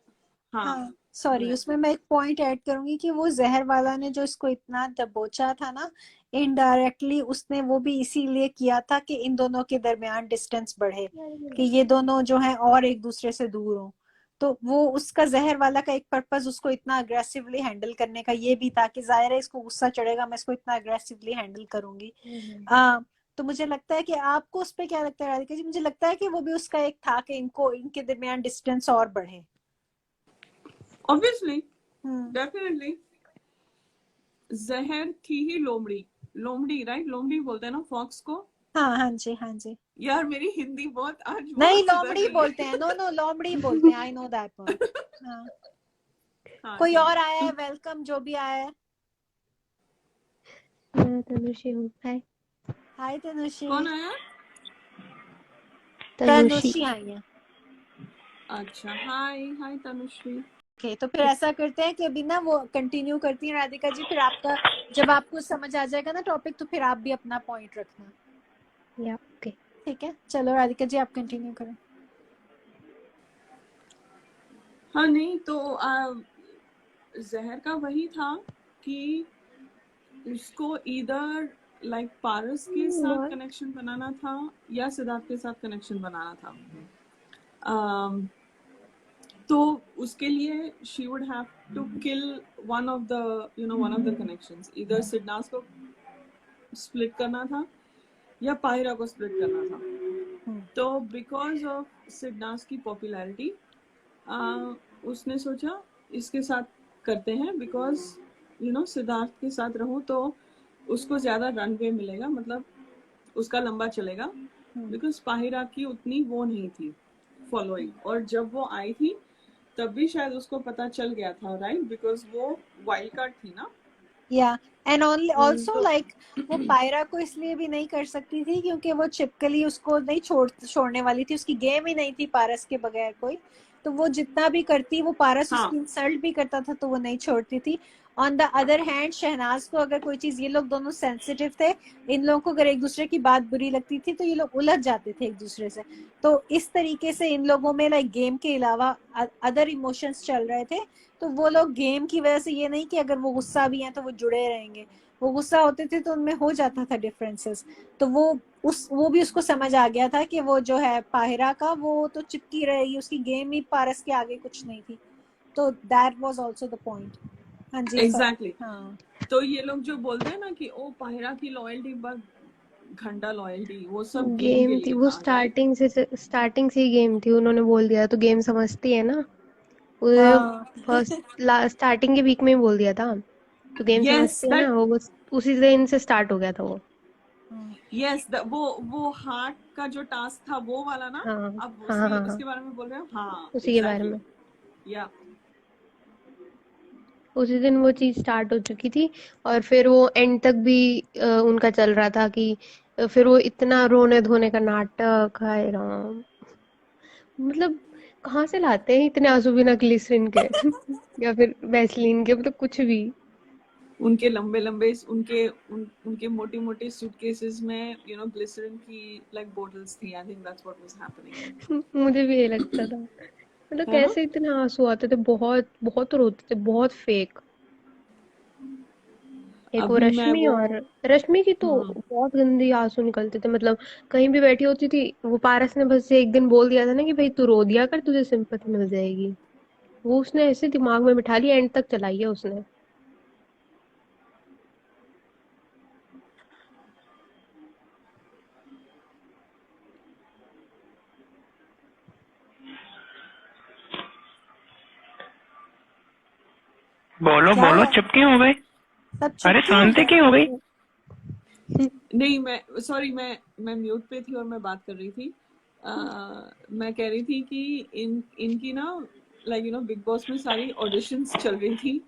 हाँ सॉरी, बोले, उसमें मैं एक पॉइंट ऐड करूंगी कि वो जहर वाला ने जो इसको इतना दबोचा था ना, इनडायरेक्टली उसने वो भी इसीलिए किया था कि इन दोनों के दरमियान डिस्टेंस बढ़े, कि ये दोनों जो हैं और एक दूसरे से दूर हो। तो वो उसका जहर वाला का एक पर्पस उसको इतना अग्रेसिवली हैंडल करने का ये भी था कि जाहिर है इसको गुस्सा चढ़ेगा, मैं इसको इतना अग्रेसिवली हैंडल करूंगी। तो मुझे लगता है कि आपको उस पर क्या लगता है राधिका जी? मुझे लगता है कि वो भी उसका एक था कि इनको इनके दरमियान डिस्टेंस और बढ़े। Obviously, definitely. जहर थी ही लोमड़ी, लोमड़ी, राइट, लोमड़ी बोलते हैं ना फॉक्स को। हाँ हाँ जी, हाँ जी। यार मेरी हिंदी बहुत आज नहीं, बहुत सुधर लोमड़ी रही है। बोलते हैं। नो नो, लोमड़ी बोलते हैं। I know that word. हाँ। हाँ कोई ठीक और है। आया है? वेलकम, जो भी आया है। मैं तनुषी हूँ। हाय हाय तनुषी। कौन आया? तनुषी। तनुषी आई है। अच्छा, हाय हाय तनुश्री। ओके, तो फिर ऐसा करते हैं कि अभी ना वो कंटिन्यू करती हैं राधिका जी, फिर आपका जब आपको समझ आ जाएगा ना टॉपिक, तो फिर आप भी अपना पॉइंट रखना। या ओके। ठीक है, चलो राधिका जी आप कंटिन्यू करें। हाँ नहीं तो जहर का वही था कि उसको इधर लाइक पारस के साथ What? कनेक्शन बनाना था या सिद्धार्थ के साथ कनेक्शन बनाना था। तो उसके लिए she would have to kill one of the connections, इधर सिद्धार्थ को स्प्लिट करना था या पायरा को स्प्लिट करना था। तो बिकॉज ऑफ सिद्धार्थ की पॉपुलैरिटी उसने सोचा इसके साथ करते हैं, बिकॉज सिद्धार्थ के साथ रहूं तो उसको ज्यादा रनवे मिलेगा, मतलब उसका लंबा चलेगा, बिकॉज पाहिरा की उतनी वो नहीं थी फॉलोइंग, और जब वो आई थी तब भी शायद उसको पता चल गया था, राइट, बिकॉज वो वाइल्ड कार्ड थी ना। या एंड ऑल्सो तो लाइक वो पायरा को इसलिए भी नहीं कर सकती थी क्योंकि वो चिपकली उसको नहीं छोड़ने वाली थी। उसकी गेम ही नहीं थी पारस के बगैर कोई, तो वो जितना भी करती, वो पारस हाँ उसकी इंसल्ट भी करता था तो वो नहीं छोड़ती थी। On the other hand Shehnaaz को अगर कोई चीज, ये लोग दोनों सेंसिटिव थे, इन लोगों को अगर एक दूसरे की बात बुरी लगती थी तो ये लोग उलझ जाते थे एक दूसरे से। तो इस तरीके से इन लोगों में लाइक गेम के अलावा अदर इमोशंस चल रहे थे। तो वो लोग गेम की वजह से, ये नहीं कि अगर वो गुस्सा भी हैं तो वो जुड़े रहेंगे, वो गुस्सा होते थे तो उनमें हो जाता था डिफरेंसेस। तो वो भी उसको समझ आ गया था कि वो जो है पाहिरा का, वो तो चिपकी रहेगी, उसकी गेम ही पारस के आगे कुछ नहीं थी। तो that was also the point. हाँ जी। एग्जैक्टली हाँ तो ये लोग जो बोलते हैं ना कि ओ पाहिरा की लॉयल्टी बस घंटा लॉयल्टी, वो सब गेम के गेम थी लिए वो, था, राइट। स्टार्टिंग से ही गेम थी। उन्होंने बोल दिया तो गेम समझती है ना। हाँ स्टार्टिंग के वीक में ही बोल दिया था, तो गेम यस समझती है दैट ना वो। बस उसी दिन से स्टार्ट हो गया था वो। यस वो हार्ट का जो टास्क था वो वाला ना। हाँ अब हाँ हाँ हाँ, उसके बारे में बोल रहे हो, हाँ उसी के बारे एग्जैक्टली। में। या उसी दिन वो चीज स्टार्ट हो चुकी थी। और फिर वो एंड तक भी उनका चल रहा था कि फिर वो इतना रोने धोने का नाटक, हाय राम। मतलब कहाँ से लाते हैं इतने आंसू बिना ग्लिसरीन के या फिर वैसलीन के, मतलब कुछ भी। उनके लंबे लंबे उनके मोटी मोटी सूटकेसेस में ग्लिसरीन की लाइक बोटल्स थी। I think that's what was happening. मुझे भी ये लगता था, मतलब है ना। कैसे इतने आंसू आते थे, बहुत बहुत रोते थे, बहुत फेक। एक वो अभी मैं रश्मि, वो और रश्मि की तो हम्म, बहुत गंदी आंसू निकलते थे। मतलब कहीं भी बैठी होती थी, वो पारस ने बस एक दिन बोल दिया था ना कि भाई तू रो दिया कर, तुझे सिंपैथी मिल जाएगी। वो उसने ऐसे दिमाग में बिठा लिया, एंड तक चलाई है उसने। बोलो क्या बोलो, हुआ? चुप क्यों हो गए? सब चुप अरे क्यों हो शांति गए? क्यों हो गई? नहीं मैं सॉरी, मैं म्यूट पे थी और मैं बात कर रही थी। मैं कह रही थी कि इनकी ना लाइक बिग बॉस में सारी ऑडिशंस चल रही थी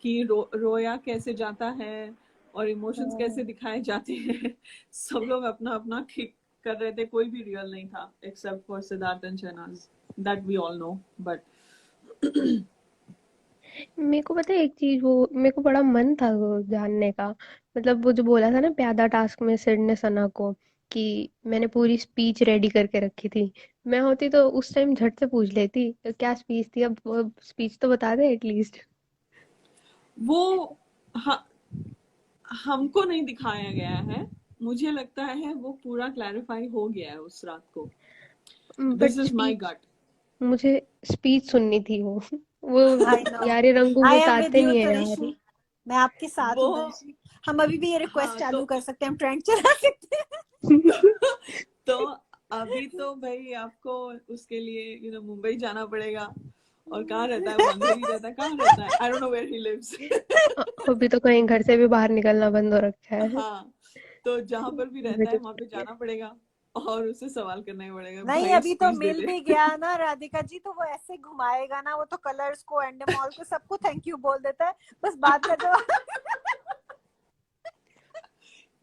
कि रोया कैसे जाता है और इमोशंस कैसे दिखाए जाते हैं। सब लोग अपना अपना किक कर रहे थे, कोई भी रियल नहीं था except for Siddharth and Shehnaaz, that we all know. But मेरे को पता है एक चीज, वो मेरे को बड़ा मन था वो जानने का। मतलब वो जो बोला था ना प्यादा टास्क में सिड ने सना को, कि मैंने पूरी स्पीच रेडी करके रखी थी। मैं होती तो उस टाइम झट से पूछ लेती क्या स्पीच थी, अब वो स्पीच तो बता दे एटलीस्ट। वो ह- हमको नहीं दिखाया गया है, मुझे लगता है वो पूरा क्लैरिफाई हो गया है उस रात को। This but is my speech, गट। मुझे स्पीच सुननी थी वो आई नो। यारे रंगू आई एम विद बताते यू नहीं है यार। तनिषी। मैं आपके साथ वो हूँ तनिषी। हम अभी भी ये रिक्वेस्ट हाँ चालू तो कर सकते हैं, हम ट्रेंड चला सकते हैं। तो अभी तो भाई आपको उसके लिए मुंबई जाना पड़ेगा। और कहाँ रहता है वो? अंदर ही रहता है, कहाँ रहता है? I don't know where he lives. अभी तो कहीं घर से भी बाहर निकलना बंद हो रखा है। हाँ तो जहां पर भी रहता है मुझे वहां पे जाना पड़ेगा और उससे सवाल करना ही पड़ेगा, नहीं, भाई अभी तो स्पीच दे मिल दे। भी गया ना राधिका जी, तो वो ऐसे घुमाएगा ना, वो तो कलर्स को, एंडमॉल को, सबको थैंक यू बोल देता है, बस बात का जवाब।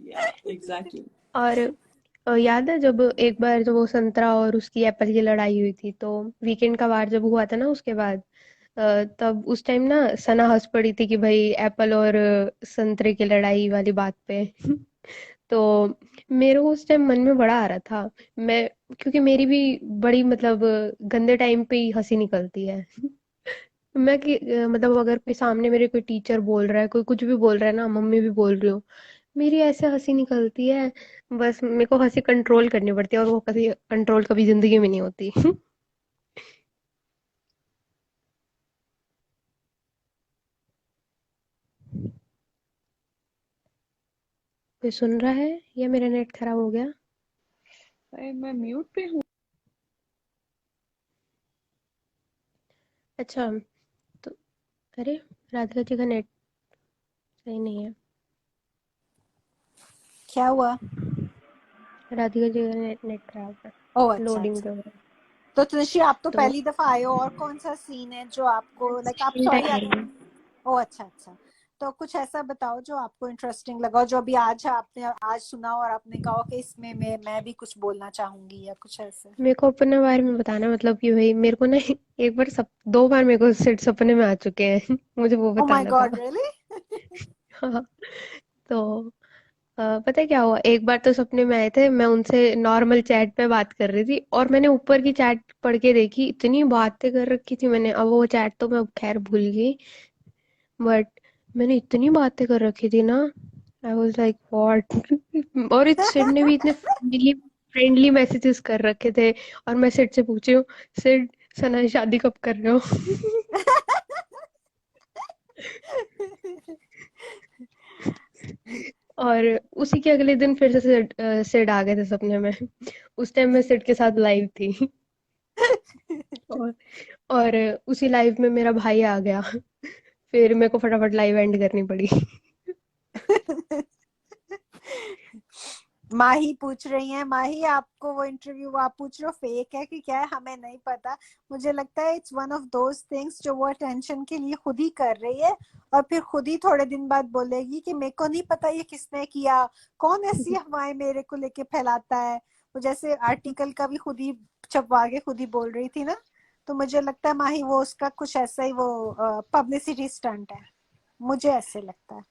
या एग्जैक्टली। और याद है जब एक बार जब वो संतरा और उसकी एप्पल की लड़ाई हुई थी, तो वीकेंड का वार जब हुआ था ना उसके बाद, तब उस टाइम ना सना हंस पड़ी थी कि भाई एप्पल और संतरे की लड़ाई वाली बात पे। तो मेरे को उस टाइम मन में बड़ा आ रहा था। मैं, क्योंकि मेरी भी बड़ी मतलब गंदे टाइम पे ही हंसी निकलती है। मैं कि मतलब अगर कोई सामने मेरे कोई टीचर बोल रहा है, कोई कुछ भी बोल रहा है ना, मम्मी भी बोल रही हो, मेरी ऐसे हंसी निकलती है। बस मेरे को हंसी कंट्रोल करनी पड़ती है, और वो कभी कंट्रोल कभी जिंदगी में नहीं होती। कोई सुन रहा है या मेरा नेट खराब हो गया? अरे मैं म्यूट पे हूँ। अच्छा, तो अरे, राधिका जी का नेट सही नहीं है। क्या हुआ? राधिका जी का नेट खराब है, ओह अच्छा लोडिंग अच्छा। पे हो रहा है। तो तनिषी, आप तो तो पहली दफा आए हो, और कौन सा सीन है जो आपको लाइक, आप सेकंड सॉरी टाइम आई हूँ। ओह अच्छा अच्छा। तो कुछ ऐसा बताओ जो आपको इंटरेस्टिंग लगा, जो अभी आज आपने आज सुना और आपने कहा कि इसमें मैं भी कुछ बोलना चाहूंगी, या कुछ ऐसे। मेरे को अपने बारे में बताना, मतलब कि भाई मेरे को ना एक बार सब 2 बार मेरे को सेट सपने में आ चुके हैं। मुझे वो ओह माय बताना था। God, really? हाँ, तो पता है क्या हुआ, एक बार तो सपने में आए थे, मैं उनसे नॉर्मल चैट पे बात कर रही थी, और मैंने ऊपर की चैट पढ़ के देखी, इतनी बातें कर रखी थी मैंने, अब वो चैट तो मैं खैर भूल गई, बट मैंने इतनी बातें कर रखी थी ना, आई वाज लाइक व्हाट। और इस सिड ने भी इतने फ्रेंडली फ्रेंडली मैसेजेस कर रखे थे, और मैं सिड से पूछी हूँ, सिड सना शादी कब कर रहे हो? और उसी के अगले दिन फिर से सिड आ गए थे सपने में। उस टाइम मैं सिड के साथ लाइव थी। और और उसी लाइव में मेरा भाई आ गया। फिर मेरे को फटाफट लाइव एंड करनी पड़ी। माही पूछ रही है, माही आपको वो इंटरव्यू आप पूछ रहे हो फेक है कि क्या है, हमें नहीं पता। मुझे लगता है it's one of those things जो वो अटेंशन के लिए खुद ही कर रही है, और फिर खुद ही थोड़े दिन बाद बोलेगी कि मेरे को नहीं पता ये किसने किया, कौन ऐसी अफवाहें मेरे को लेके फैलाता है। वो जैसे आर्टिकल का भी खुद ही छपवा के खुद ही बोल रही थी ना। तो मुझे लगता है माही वो उसका कुछ ऐसा ही वो पब्लिसिटी स्टंट है, मुझे ऐसे लगता है।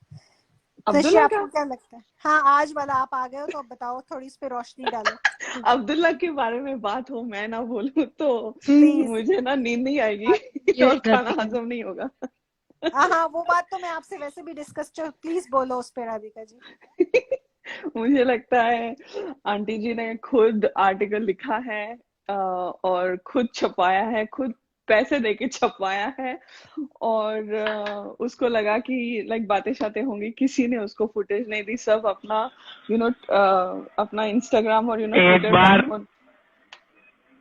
तनिषी, अब्दुल्ला आपको का। क्या लगता है? हाँ, आज वाला आप आ गए हो तो अब बताओ, थोड़ी इस पे रोशनी डालो। अब्दुल्ला के बारे में बात हो, मैं ना बोलूं तो प्लीज। मुझे ना नींद नहीं आएगी यस और खाना राधिका। हजम नहीं होगा। हाँ हाँ, वो बात तो मैं आपसे वैसे भी डिस्कस, प्लीज बोलो उस पे राधिका जी। मुझे लगता है आंटी जी ने खुद आर्टिकल लिखा है, और खुद छपवाया है, खुद पैसे देके छपवाया है, और उसको लगा कि लाइक बातें शातें होंगी, किसी ने उसको फुटेज नहीं दी, सब अपना यू नो अपना इंस्टाग्राम और एक ट्विटर बार पर।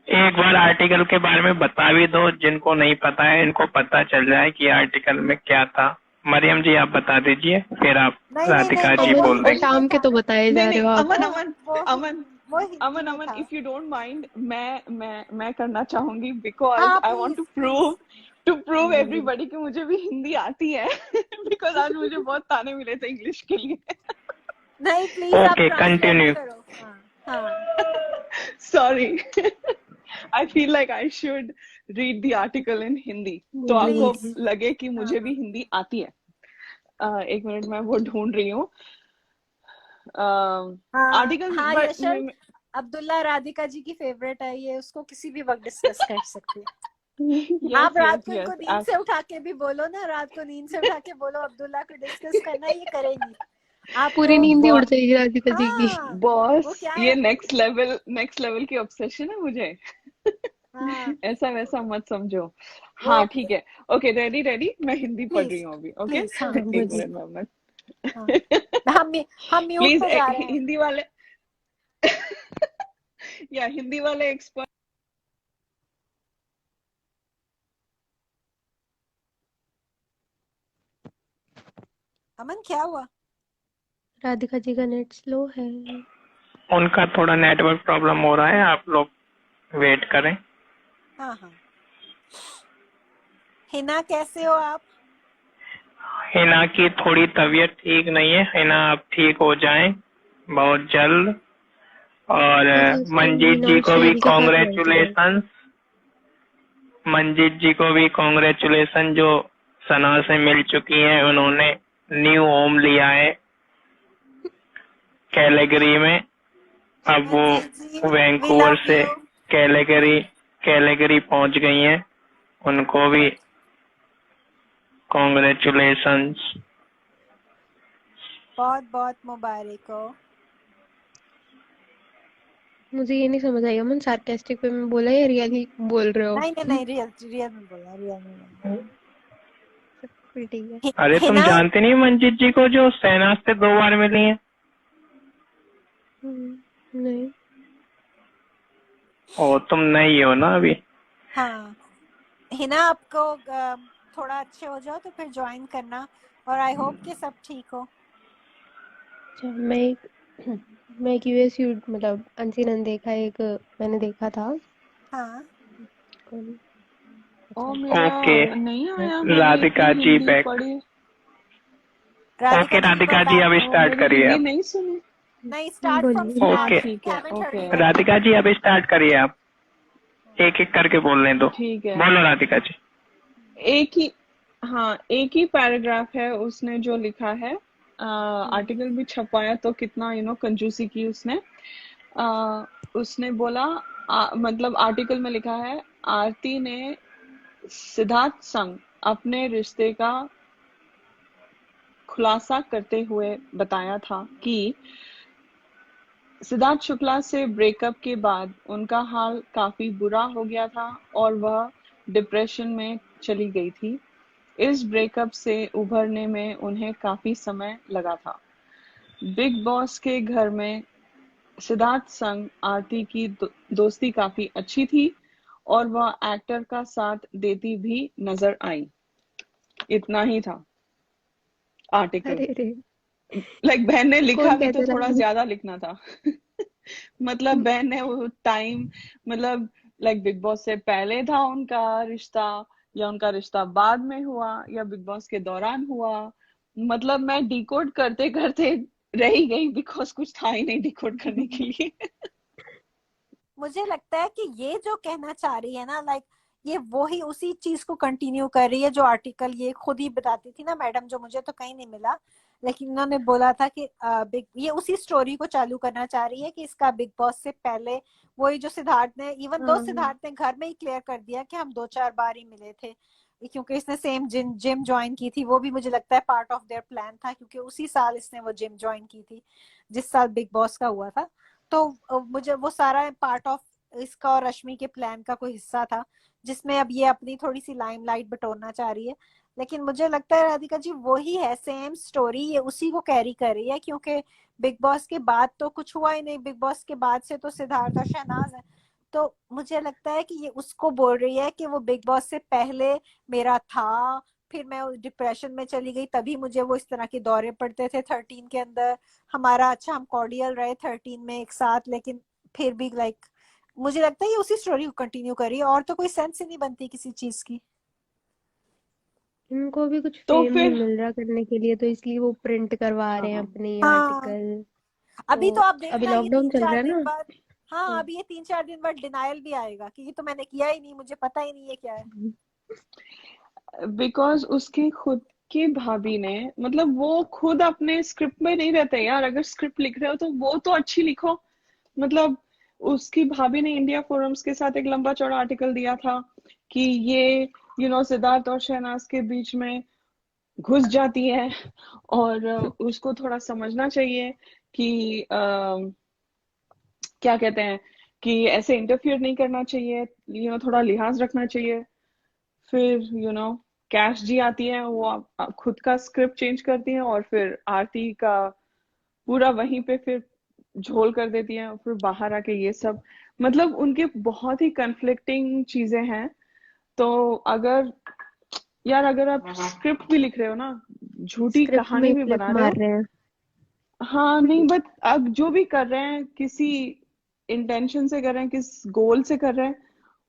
एक बार आर्टिकल के बारे में बता भी दो, जिनको नहीं पता है इनको पता चल जाए कि आर्टिकल में क्या था। मरियम जी आप बता दीजिए, फिर आप नहीं नहीं नहीं राधिका नहीं, जी वो अमन बोल देंगे। हिंदी में अटाम के था। तो बताए नहीं जा नहीं, रहे हो आप। अमन वो अमन वो अमन वो हिंदी अमन में अमन, था। इफ यू डोंट माइंड, मैं करना चाहूंगी, बिकॉज हाँ I want please to please. Prove everybody कि मुझे भी हिंदी आती है। बिकॉज आज मुझे बहुत ताने मिले थे इंग्लिश के लिए। नहीं प्लीज, आप ओके, ट्रांसलेट कंटिन्यू। करो। हाँ हाँ। Sorry. I feel like I should read the article in Hindi, तो हिंदी आपको प्लीज। बोलिए। लगे कि मुझे हाँ भी हिंदी आती है। एक मिनट, मैं वो ढूंढ रही हूँ हाँ आर्टिकल, हाँ, बट यशल, अब्दुल्ला राधिका जी की फेवरेट है, ये उसको किसी भी वक्त डिस्कस कर सकते हैं। यस आप रात यस को इनको नींद यस। से उठा के भी बोलो ना, रात को नींद से उठा के बोलो अब्दुल्ला को डिस्कस करना है, ये करेंगी पूरी आपको। नींद ही उड़ जाएगी राधिका जी की। हाँ, वो बॉस, क्या ये है। नेक्स्ट लेवल की ऑब्सेशन है मुझे। हाँ ऐसा वैसा मत समझो। वो हाँ ठीक है। ओके, रेडी रेडी, मैं हिंदी पढ़ रही प्लीज हूँ अभी। ओके। प्लीज, हाँ हाँ एक प्लीज। बोलिए। मिनट में। हाँ, हम म्यूट प्लीज, पे जा रहे हैं। हिंदी वाले या हिंदी वाले एक्सपर्ट। अमन क्या हुआ? राधिका जी का नेट स्लो है। उनका थोड़ा नेटवर्क प्रॉब्लम हो रहा है, आप लोग वेट करें। हाँ हाँ। हिना कैसे हो आप? हिना की थोड़ी तबीयत ठीक नहीं है, हिना आप ठीक हो जाएं बहुत जल्द। और मंजीत जी को भी मीनाक्षी के साथ मिलती है। कॉन्ग्रेचुलेशन, मंजीत जी को भी कॉन्ग्रेचुलेशन जो सना से मिल चुकी हैं। उन्होंने न्यू होम लिया है कैलेगरी में। अब मंजीत जी, वो वी वैंकूवर लव से यू। कैलेगरी कैलेगरी पहुंच गई हैं। उनको भी कॉन्ग्रेचुलेशंस। बहुत बहुत मुबारक हो। मुझे ये नहीं समझ आई, अमन सार्केस्टिक पे मैं बोला या रियली बोल रहे हो? नहीं नहीं नहीं, रियल रियल में बोला, रियल में बोला। फिर ठीक है। अरे तुम हिना, जानते नहीं मंजीत जी को जो शहनाज से 2 बार मिली हैं? नहीं। ओ तुम नहीं हो ना अभी। हाँ हिना, आपको थोड़ा अच्छे हो जाओ तो फिर ज्वाइन करना, और आई होप कि सब ठीक हो। अच्छा, मैं एक यूएस मतलब अनसीन देखा, एक मैंने देखा था। हाँ कौन? ओ अच्छा। मेरा ओके नहीं आया, मैंने राधिका इतनी जी हिंदी बैक। पढ़ी। Okay Radhika ji we Radhika were ji back. अब ओ स्टार्ट मेरी करिए हिंदी आप। नहीं सुनी। नहीं, स्टार्ट फ्रॉम बोलिए। स्टार्ट, ओके ठीक वी है, haven't okay heard your Radhika ji अब स्टार्ट करिए आप। वॉइस। एक एक करके बोलने दो। ठीक है। बोलो राधिका जी। एक ही, हाँ एक ही पैराग्राफ है उसने जो लिखा है। आर्टिकल भी छपवाया तो कितना कंजूसी की उसने। उसने बोला, मतलब आर्टिकल में लिखा है, आरती ने सिद्धार्थ संग अपने रिश्ते का खुलासा करते हुए बताया था कि सिद्धार्थ शुक्ला से ब्रेकअप के बाद उनका हाल काफी बुरा हो गया था और वह डिप्रेशन में चली गई थी। इस ब्रेकअप से उभरने में उन्हें काफी समय लगा था। बिग बॉस के घर में सिद्धार्थ संग आरती की दोस्ती काफी अच्छी थी और वह एक्टर का साथ देती भी नजर आई। इतना ही था आर्टिकल। अरे रे, लाइक बहन ने लिखा कौन भी तो कहता थोड़ा रहा? ज्यादा लिखना था। मतलब बहन ने वो टाइम, मतलब लाइक बिग बॉस से पहले था उनका रिश्ता, या उनका रिश्ता बाद में हुआ, या बिग बॉस के दौरान हुआ। मतलब मैं डिकोड करते करते रह ही गई, बिकॉज कुछ था ही नहीं डिकोड करने के लिए। मुझे लगता है कि ये जो कहना चाह रही है ना, लाइक ये वो ही उसी चीज को कंटिन्यू कर रही है जो आर्टिकल ये खुद ही बताती थी ना मैडम, जो मुझे तो कहीं नहीं मिला, लेकिन उन्होंने बोला था कि बिग, ये उसी स्टोरी को चालू करना चाह रही है कि इसका बिग बॉस से पहले वही जो सिद्धार्थ ने, इवन दो हाँ। सिद्धार्थ ने घर में ही क्लियर कर दिया कि हम 2-4 बार ही मिले थे, क्योंकि इसने सेम जिम ज्वाइन की थी। वो भी मुझे लगता है पार्ट ऑफ देयर प्लान था, क्योंकि उसी साल इसने वो जिम ज्वाइन की थी जिस साल बिग बॉस का हुआ था। तो मुझे वो सारा पार्ट ऑफ इसका और रश्मि के प्लान का कोई हिस्सा था, जिसमें अब ये अपनी थोड़ी सी लाइमलाइट बटोरना चाह रही है। लेकिन मुझे लगता है राधिका जी वही है, सेम स्टोरी ये उसी को कैरी कर रही है, क्योंकि बिग बॉस के बाद तो कुछ हुआ ही नहीं। बिग बॉस के बाद से तो सिद्धार्थ और शहनाज है। तो मुझे लगता है कि ये उसको बोल रही है कि वो बिग बॉस से पहले मेरा था, फिर मैं डिप्रेशन में चली गई, तभी मुझे वो इस तरह के दौरे पड़ते थे 13 के अंदर। हमारा अच्छा, हम कॉर्डियल रहे 13 में एक साथ, लेकिन फिर भी लाइक मुझे लगता है ये उसी स्टोरी को कंटिन्यू कर रही है, और तो कोई सेंस ही नहीं बनती किसी चीज की। इनको भी कुछ तो फेम नहीं फिर मिल रहा करने के लिए, तो इसलिए वो प्रिंट करवा रहे हैं हाँ, अपने हाँ आर्टिकल। अभी तो तो आप अभी देखना, ये लॉकडाउन तीन चल रहा चार है दिन ना। बाद, हाँ तो अभी ये 3-4 दिन बाद डिनायल भी आएगा कि ये तो मैंने किया ही नहीं, मुझे पता ही नहीं है क्या है। बिकॉज उसके खुद की भाभी ने, मतलब वो खुद अपने स्क्रिप्ट में नहीं रहते यार। अगर स्क्रिप्ट लिख रहे हो तो वो तो अच्छी लिखो। मतलब उसकी भाभी ने इंडिया फोरम्स के साथ एक लंबा चौड़ा आर्टिकल दिया था कि ये सिद्धार्थ और शहनाज के बीच में घुस जाती है, और उसको थोड़ा समझना चाहिए कि क्या कहते हैं, कि ऐसे इंटरफियर नहीं करना चाहिए, थोड़ा लिहाज रखना चाहिए। फिर कैश जी आती है, वो खुद का स्क्रिप्ट चेंज करती है, और फिर आरती का पूरा वहीं पे फिर झोल कर देती है, और फिर बाहर आके ये सब। मतलब उनके बहुत ही कन्फ्लिक्टिंग चीजें हैं। तो अगर यार, अगर आप स्क्रिप्ट भी लिख रहे हो ना, झूठी स्क्रिप्ट में कहानी ही भी क्लिप बना रहे मार हो, रहे हैं। हाँ नहीं, बट अब जो भी कर रहे हैं किसी इंटेंशन से कर रहे हैं, किस गोल से कर रहे हैं,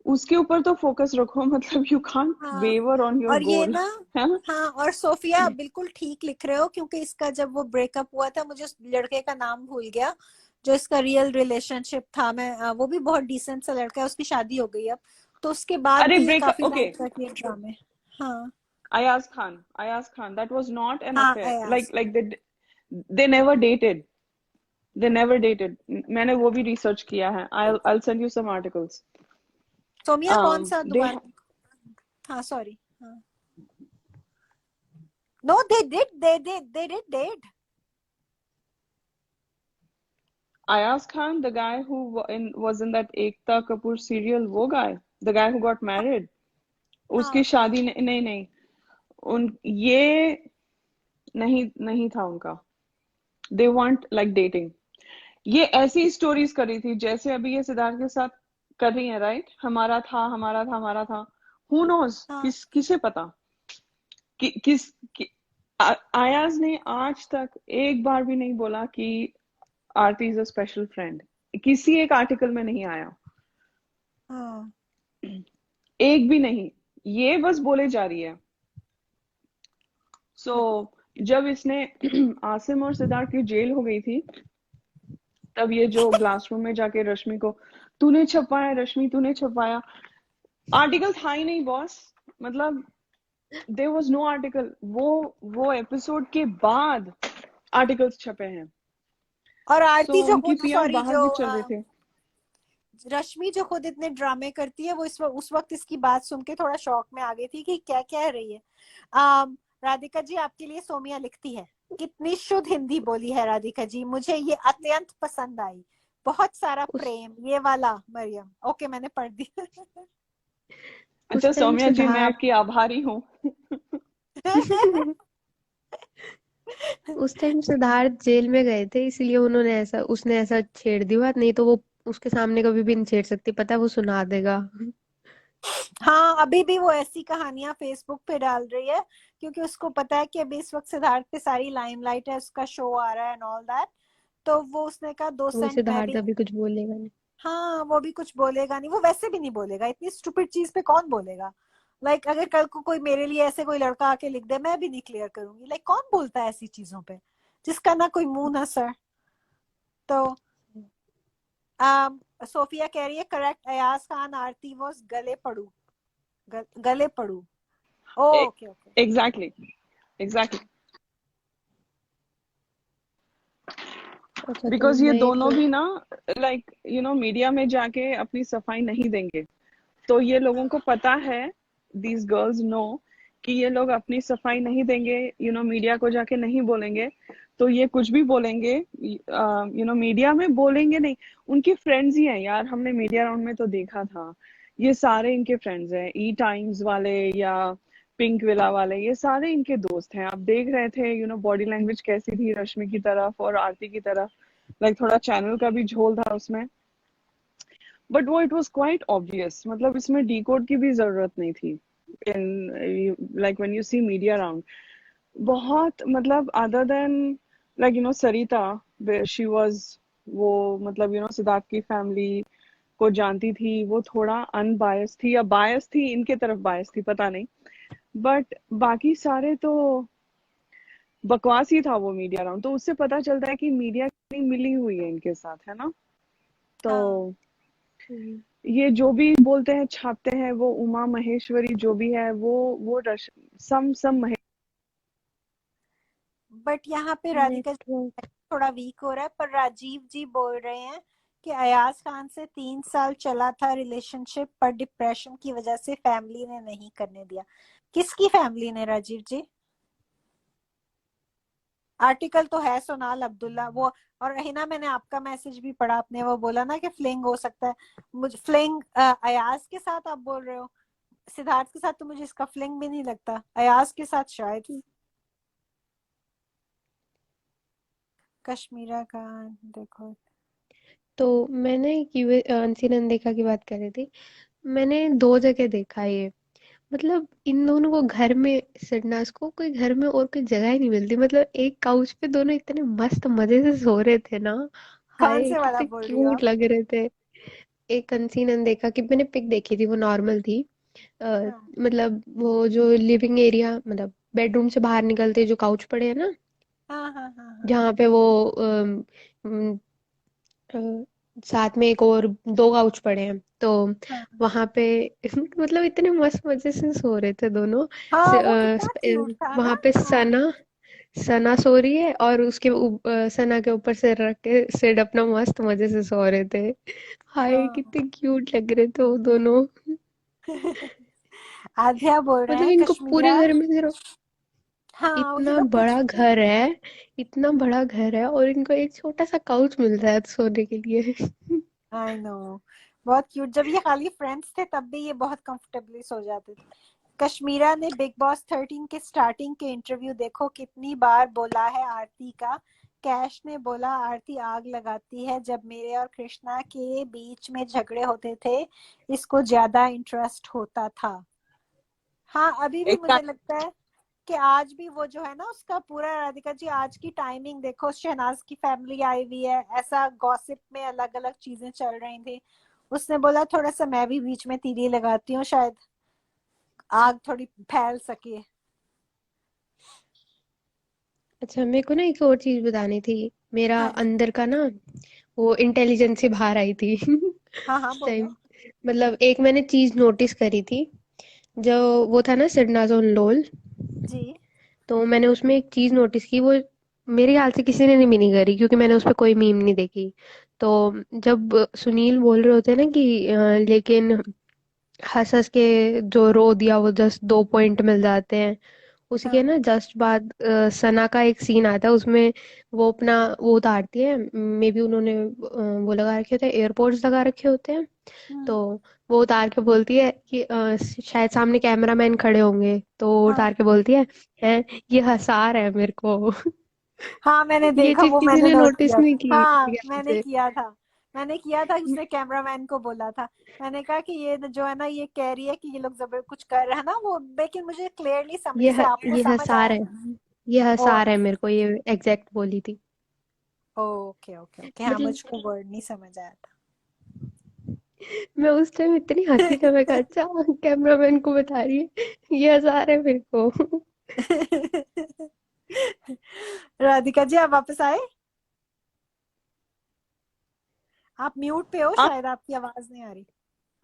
उसके ऊपर तो फोकस रखो। मतलब यू कांट हाँ वेवर ऑन योर और ये गोल, ना, है ना? हाँ और सोफिया बिल्कुल ठीक लिख रहे हो, क्योंकि इसका जब वो ब्रेकअप हुआ था, मुझे उस लड़के का नाम भूल गया जो इसका रियल रिलेशनशिप था। मैं वो भी बहुत डिसेंट सा लड़का है, उसकी शादी हो गई अब। तो उसके बाद अरे भी ये ब्रेक, काफी ओके, टाइम तक ये ड्रामे। हाँ Ayaz Khan, that was not an हाँ affair. Ayaz. Like they never dated. They never dated. मैंने वो भी रिसर्च किया है. I'll send you some articles. सोमिया कौन सा They दोबारा? हाँ सॉरी। हाँ no they did date. Ayaz Khan, the guy who was in that Ekta Kapoor serial, वो guy, the guy who got married, उसकी हाँ शादी नहीं नहीं, उन ये नहीं नहीं था उनका. They weren't like dating. ये ऐसी स्टोरीज कर रही थी जैसे अभी ये सिद्धार्थ के साथ कर रही है, राइट? हमारा था. हु नोज, हाँ किसे पता किस आयाज ने आज तक एक बार भी नहीं बोला कि आरती इज अ स्पेशल फ्रेंड. किसी एक आर्टिकल में नहीं आया, हाँ एक भी नहीं. ये बस बोले जा रही है. सो जब इसने आसिम और सिद्धार्थ की जेल हो गई थी, तब ये जो ग्लास रूम में जाके रश्मि को, तूने छपाया रश्मि, तूने छपाया, आर्टिकल था ही नहीं बॉस. मतलब देयर वाज नो आर्टिकल. वो एपिसोड के बाद आर्टिकल्स छपे हैं. और सो आरती जो उनकी खुद, पीआर सॉरी बाहर जो भी चल रहे थे. रश्मि जो खुद इतने ड्रामे करती है, वो उस वक्त इसकी बात सुन के थोड़ा शॉक में आ गई थी कि क्या कह रही है। राधिका जी आपके लिए सोमिया लिखती है, कितनी शुद्ध हिंदी बोली है राधिका जी, मुझे ये अत्यंत पसंद आई, बहुत सारा उस प्रेम ये वाला। मरियम ओके मैंने पढ़ दी। अच्छा उस टाइम सौम्या जी, मैं सिद्धार्थ आपकी आभारी हूँ. उस टाइम सिद्धार्थ जेल में गए थे, इसलिए उसने ऐसा छेड़ दी बात, नहीं तो वो उसके सामने कभी भी नहीं छेड़ सकती, पता है वो सुना देगा। हाँ अभी भी वो ऐसी कहानियां फेसबुक पे डाल रही है, क्योंकि उसको पता है कि अभी इस वक्त सिद्धार्थ पे सारी लाइमलाइट है, उसका शो आ रहा है एंड ऑल दैट। तो वो उसने कहा दो वो सेंट मैं सिद्धार्थ भी। अभी कुछ बोलेगा नहीं। हाँ वो भी कुछ बोलेगा नहीं, वो वैसे भी नहीं बोलेगा, इतनी स्टूपिड चीज पे कौन बोलेगा। अगर कल को कोई मेरे लिए ऐसे कोई लड़का आके लिख दे, मैं भी नहीं क्लियर करूंगी। कौन बोलता है ऐसी चीजों पे जिसका ना कोई मुंह ना सर। तो सोफिया कह रही है करेक्ट, अयाज खान आरती वॉज गले पड़ू। गले पड़ू। Okay okay. Exactly, exactly. अच्छा तो बिकॉज ये मैं एक दोनों भी ना, लाइक मीडिया में जाके अपनी सफाई नहीं देंगे. तो ये लोगों को पता है, दीज गर्ल्स नो, कि ये लोग अपनी सफाई नहीं देंगे, मीडिया को जाके नहीं बोलेंगे. तो ये कुछ भी बोलेंगे, मीडिया में बोलेंगे नहीं. उनकी फ्रेंड्स ही हैं यार, हमने मीडिया राउंड में तो देखा था. ये सारे इनके फ्रेंड्स हैं, ई टाइम्स वाले या पिंक विला वाले, ये सारे इनके दोस्त हैं. आप देख रहे थे बॉडी लैंग्वेज कैसी थी रश्मि की तरफ और आरती की तरफ. लाइक थोड़ा चैनल का भी झोल था उसमें. बट वो इट वाज क्वाइट ऑब्वियस. मतलब इसमें डिकोड की भी जरूरत नहीं थी. In like when you see media round, बहुत मतलब other than like Sarita, she was, वो मतलब सिद्धार्थ की फैमिली को जानती थी, वो थोड़ा अनबायस थी या बायस थी, इनके तरफ बायस थी पता नहीं. बट बाकी सारे तो बकवास ही था वो मीडिया राउंड. तो उससे पता चलता है कि मीडिया कितनी मिली हुई है इनके साथ, है ना? तो हाँ ये जो भी बोलते हैं छापते हैं, वो उमा महेश्वरी जो भी है, वो सम महेश. बट यहाँ पे राधिका नेटवर्क। जी थोड़ा वीक हो रहा है, पर राजीव जी बोल रहे हैं कि अयाज खान से 3 साल चला था रिलेशनशिप, पर डिप्रेशन की वजह से फैमिली ने नहीं करने दिया। किसकी फैमिली ने राजीव जी? आर्टिकल तो है सोनाल अब्दुल्ला वो। और हिना मैंने आपका मैसेज भी पढ़ा, आपने वो बोला ना कि फ्लिंग हो सकता है। मुझे फ्लिंग अयाज के साथ आप बोल रहे हो, सिद्धार्थ के साथ तो मुझे इसका फ्लिंग भी नहीं लगता, अयाज के साथ शायद। कश्मीरा का देखो। तो मैंने अंशी नंदिका की बात कर रही थी, मैंने 2 जगह देखा ये। मतलब इन दोनों को घर में, सिडनास को कोई घर में और कोई जगह ही नहीं मिलती। मतलब एक काउच पे दोनों इतने मस्त मजे से सो रहे थे ना। कौन हाय से वाला कितने बोल रही हो क्यूट आप? लग रहे थे। एक अनसीन अनदेखा की मैंने पिक देखी थी, वो नॉर्मल थी। हाँ मतलब वो जो लिविंग एरिया, मतलब बेडरूम से बाहर निकलते जो काउच पड़े हैं ना, हाँ हाँ हाँ हाँ जहाँ पे वो अम, अ, साथ में एक और दो काउच पड़े हैं, तो हाँ वहां पे मतलब इतने मस्त मजे से सो रहे थे दोनों। हाँ, वो कितना क्यूट था ना। वहां पे हाँ सना सना सो रही है, और उसके सना के ऊपर सिर रख के सिर अपना मस्त मजे से सो रहे थे। हाय हाँ। कितने क्यूट लग रहे थे वो दोनों। आध्या बोल रहे मतलब हैं इनको पूरे कश्मीरा। घर में सिर्फ हाँ, ये इतना लोग कुछ बड़ा भी। घर है, इतना बड़ा घर है, और इनको एक छोटा सा काउच मिल रहा है सोने के लिए। I know. बहुत क्यूट। जब ये खाली फ्रेंड्स थे तब भी ये बहुत कंफर्टेबली सो जाते थे। कश्मीरा ने बिग बॉस 13 के स्टार्टिंग के इंटरव्यू देखो, कितनी बार बोला है आरती का। कैश ने बोला आरती आग लगाती है। जब मेरे और कृष्णा के बीच में झगड़े होते थे इसको ज्यादा इंटरेस्ट होता था। हाँ, अभी भी एक मुझे लगता है कि आज भी वो जो है ना उसका पूरा, राधिका जी आज की टाइमिंग देखो, शहनाज की फैमिली आई हुई है, ऐसा गॉसिप में अलग अलग चीजें चल रही थी। उसने बोला थोड़ा सा मैं भी बीच में तीली लगाती हूँ, शायद आग थोड़ी फैल सके। अच्छा, मेरे को ना एक और चीज बतानी थी। मेरा हाँ जी। अंदर का ना वो इंटेलिजेंस से बाहर आई थी हाँ हाँ, उस बोलो। टाइम। मतलब एक मैंने चीज नोटिस करी थी, जो वो था ना सिडनाज़ोन लोल, जी। तो मैंने उसमें एक चीज नोटिस की। वो मेरे ख्याल से किसी ने नहीं करी, क्योंकि मैंने उस पर कोई मीम नहीं देखी। तो जब सुनील बोल रहे होते हैं ना कि लेकिन हंस हंस के जो रो दिया वो जस्ट 2 पॉइंट मिल जाते हैं, उसी के हाँ ना जस्ट बाद सना का एक सीन आता है उसमें। वो अपना वो उतारती है, मे बी उन्होंने वो लगा रखे होते हैं, एयरपोर्ट्स लगा रखे होते हैं। तो हम्म, वो उतार के बोलती है कि शायद सामने कैमरामैन खड़े होंगे, तो वो हाँ उतार के बोलती है ये हंसा रहा है मेरे को हाँ, मैंने ये देखा, चीज वो किसी मैंने ने नोट नोटिस किया नहीं था। की हाँ, मेरे ख्याल मैंने से। किया था। मैंने किया था, उसने कैमरामैन को बोला था। मैंने कहा कि ये जो है ना ये कह रही है कि ये लोग जबर कुछ कर रहे हैं ना वो, लेकिन मुझे क्लियरली समझ, जैसे आपको ये समझ हंसा आया रहा ना। है, ये ओ हंसा रहा है मेरे को, ये एग्जैक्ट बोली थी। ओके ओके ओके, हाँ मतलब मुझको वर्ड नहीं समझ आया था। मैं उस टाइम इतनी हंसी था, मैं कहा अच्छा कैमरामैन को बता रही है ये हंसा रहा है मेरे को राधिका जी आप वापस आए? आप म्यूट पे हो, आप शायद आपकी आवाज नहीं आ रही।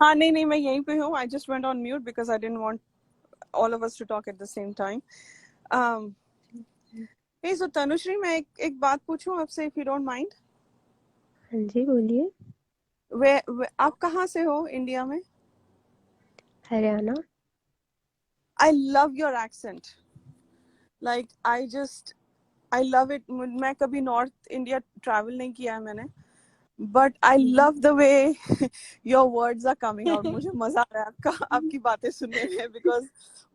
हाँ, नहीं नहीं, मैं यहीं पे हूँ। I just went on mute because I didn't want all of us to talk at the same time. Hey so Tanushree, मैं एक बात पूछूं आपसे, इफ यू डोंट माइंड। हाँ जी बोलिए। वे आप कहाँ से हो इंडिया में? Haryana. I love your accent. Like I love it. मैं कभी नॉर्थ इंडिया ट्रैवल नहीं किया है मैंने, but I love the way your words are coming out. मुझे मजा आ रहा है आपकी बातें सुनने में, बिकॉज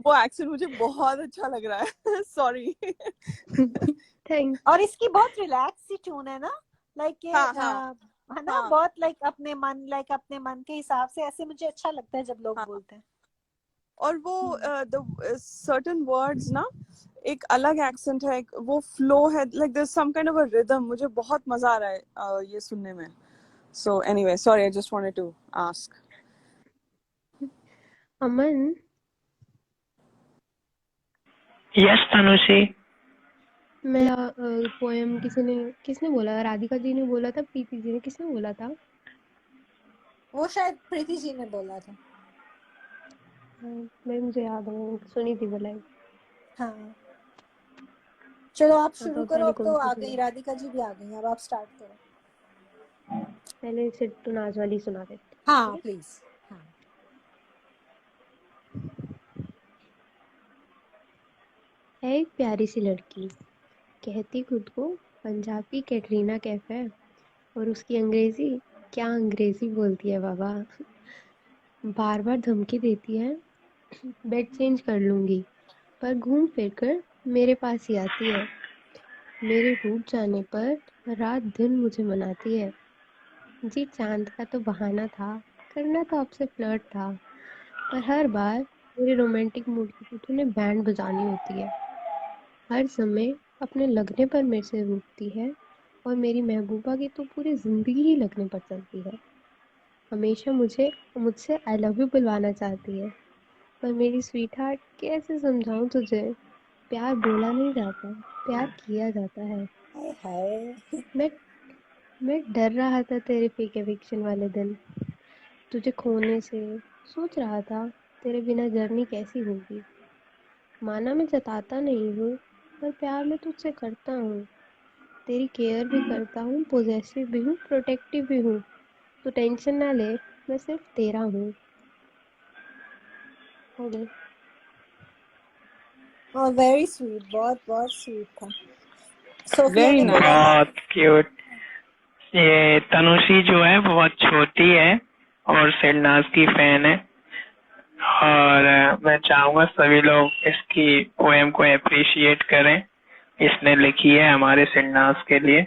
वो एक्सेंट मुझे बहुत अच्छा लग रहा है सॉरी थैंक और इसकी बहुत रिलैक्स सी ट्यून है ना, लाइक ये हाँ हाँ है ना, हाँ बहुत लाइक अपने मन, लाइक अपने मन के हिसाब से, ऐसे मुझे अच्छा लगता है जब लोग हाँ। बोलते हैं। और वो द सर्टेन वर्ड्स ना, एक अलग एक्सेंट है, वो फ्लो है, like there some kind of a rhythm. मुझे बहुत मजा आ रहा है ये सुनने में। So anyway, sorry, I just wanted to ask. Aman. Yes Tanushree. मेरा पोएम किसने बोला? राधिका जी ने बोला था, प्रीति जी ने, किसने बोला था? वो शायद प्रीति जी ने बोला था। मैं मुझे याद है, मैंने सुनी थी बोला। हाँ, चलो आप हाँ शुरू तो करो, पहले अब कौन तो सी आ गई, सुना? राधिका जी भी आ गई, अब आप स्टार्ट करो। पहले सिट्टू नाच वाली सुना देते, ठीक हाँ है। प्लीज। हाँ। है एक प्यारी सी लड़की, कहती खुद को पंजाबी कैटरीना कैफ है, और उसकी अंग्रेजी, क्या अंग्रेजी बोलती है बाबा। बार बार धमकी देती है बेड चेंज कर लूंगी, पर घूम फिर कर मेरे पास ही आती है। मेरे रूठ जाने पर रात दिन मुझे मनाती है। जी चांद का तो बहाना था, करना तो आपसे फ्लर्ट था, पर हर बार मेरे रोमांटिक मूड की तो तूने बैंड बजानी होती है। हर समय अपने लगने पर मेरे से रूठती है और मेरी महबूबा की तो पूरी जिंदगी ही लगने पर चलती है। हमेशा मुझे मुझसे आई लव यू बुलवाना चाहती है, पर मेरी स्वीट हार्ट कैसे समझाऊं तुझे? प्यार बोला नहीं जाता, प्यार किया जाता है। हाय हाय। मैं मैं डर रहा था तेरे फेक एविक्शन वाले दिन, तुझे खोने से। सोच रहा था तेरे बिना जर्नी कैसी होगी। माना मैं जताता नहीं हूँ, पर प्यार मैं तुझसे करता हूँ। तेरी केयर भी करता हूँ, पोजेसिव भी हूँ, प्रोटेक्टिव भी हूँ। तो टेंशन ना ले, मैं सिर्फ तेरा हूँ। हो गई। और वेरी स्वीट, बहुत बहुत स्वीट था। सोफिया Very ने बोला nice. ना। बहुत क्यूट। ये तनुषी जो है बहुत छोटी है और सिरनाज की फैन है, और मैं चाहूंगा सभी लोग इसकी पोएम को अप्रिशिएट करें। इसने लिखी है हमारे सिरनाज के लिए।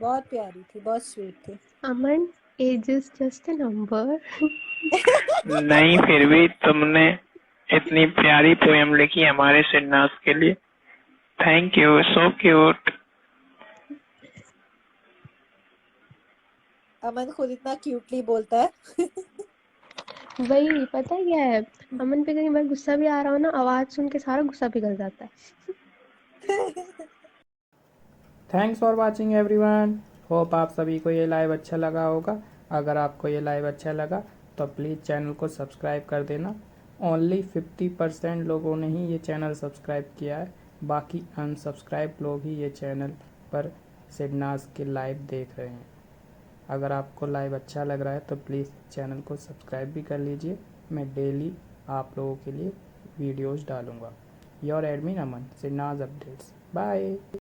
बहुत प्यारी थी, बहुत स्वीट थी। Aman, age is just a number. नहीं, फिर भी तुमने इतनी प्यारी पोएम लिखी हमारे सिरनाज के लिए। Thank you, so cute. Aman खुद इतना क्यूटली बोलता है। वही पता है क्या है, अमन पे कई बार गुस्सा भी आ रहा हो ना, आवाज सुन के सारा गुस्सा पिघल जाता है। Thanks for watching everyone. Hope आप सभी को ये लाइव अच्छा लगा होगा। अगर आपको ये लाइव अच्छा लगा तो प्लीज़ चैनल को सब्सक्राइब कर देना। ओनली 50% लोगों ने ही ये चैनल सब्सक्राइब किया है, बाकी अनसब्सक्राइब लोग ही ये चैनल पर सिडनाज के लाइव देख रहे हैं। अगर आपको लाइव अच्छा लग रहा है तो प्लीज़ चैनल को सब्सक्राइब भी कर लीजिए। मैं डेली आप लोगों के लिए वीडियोज़ डालूँगा। Your admin Aman, Sidnaaz updates. Bye.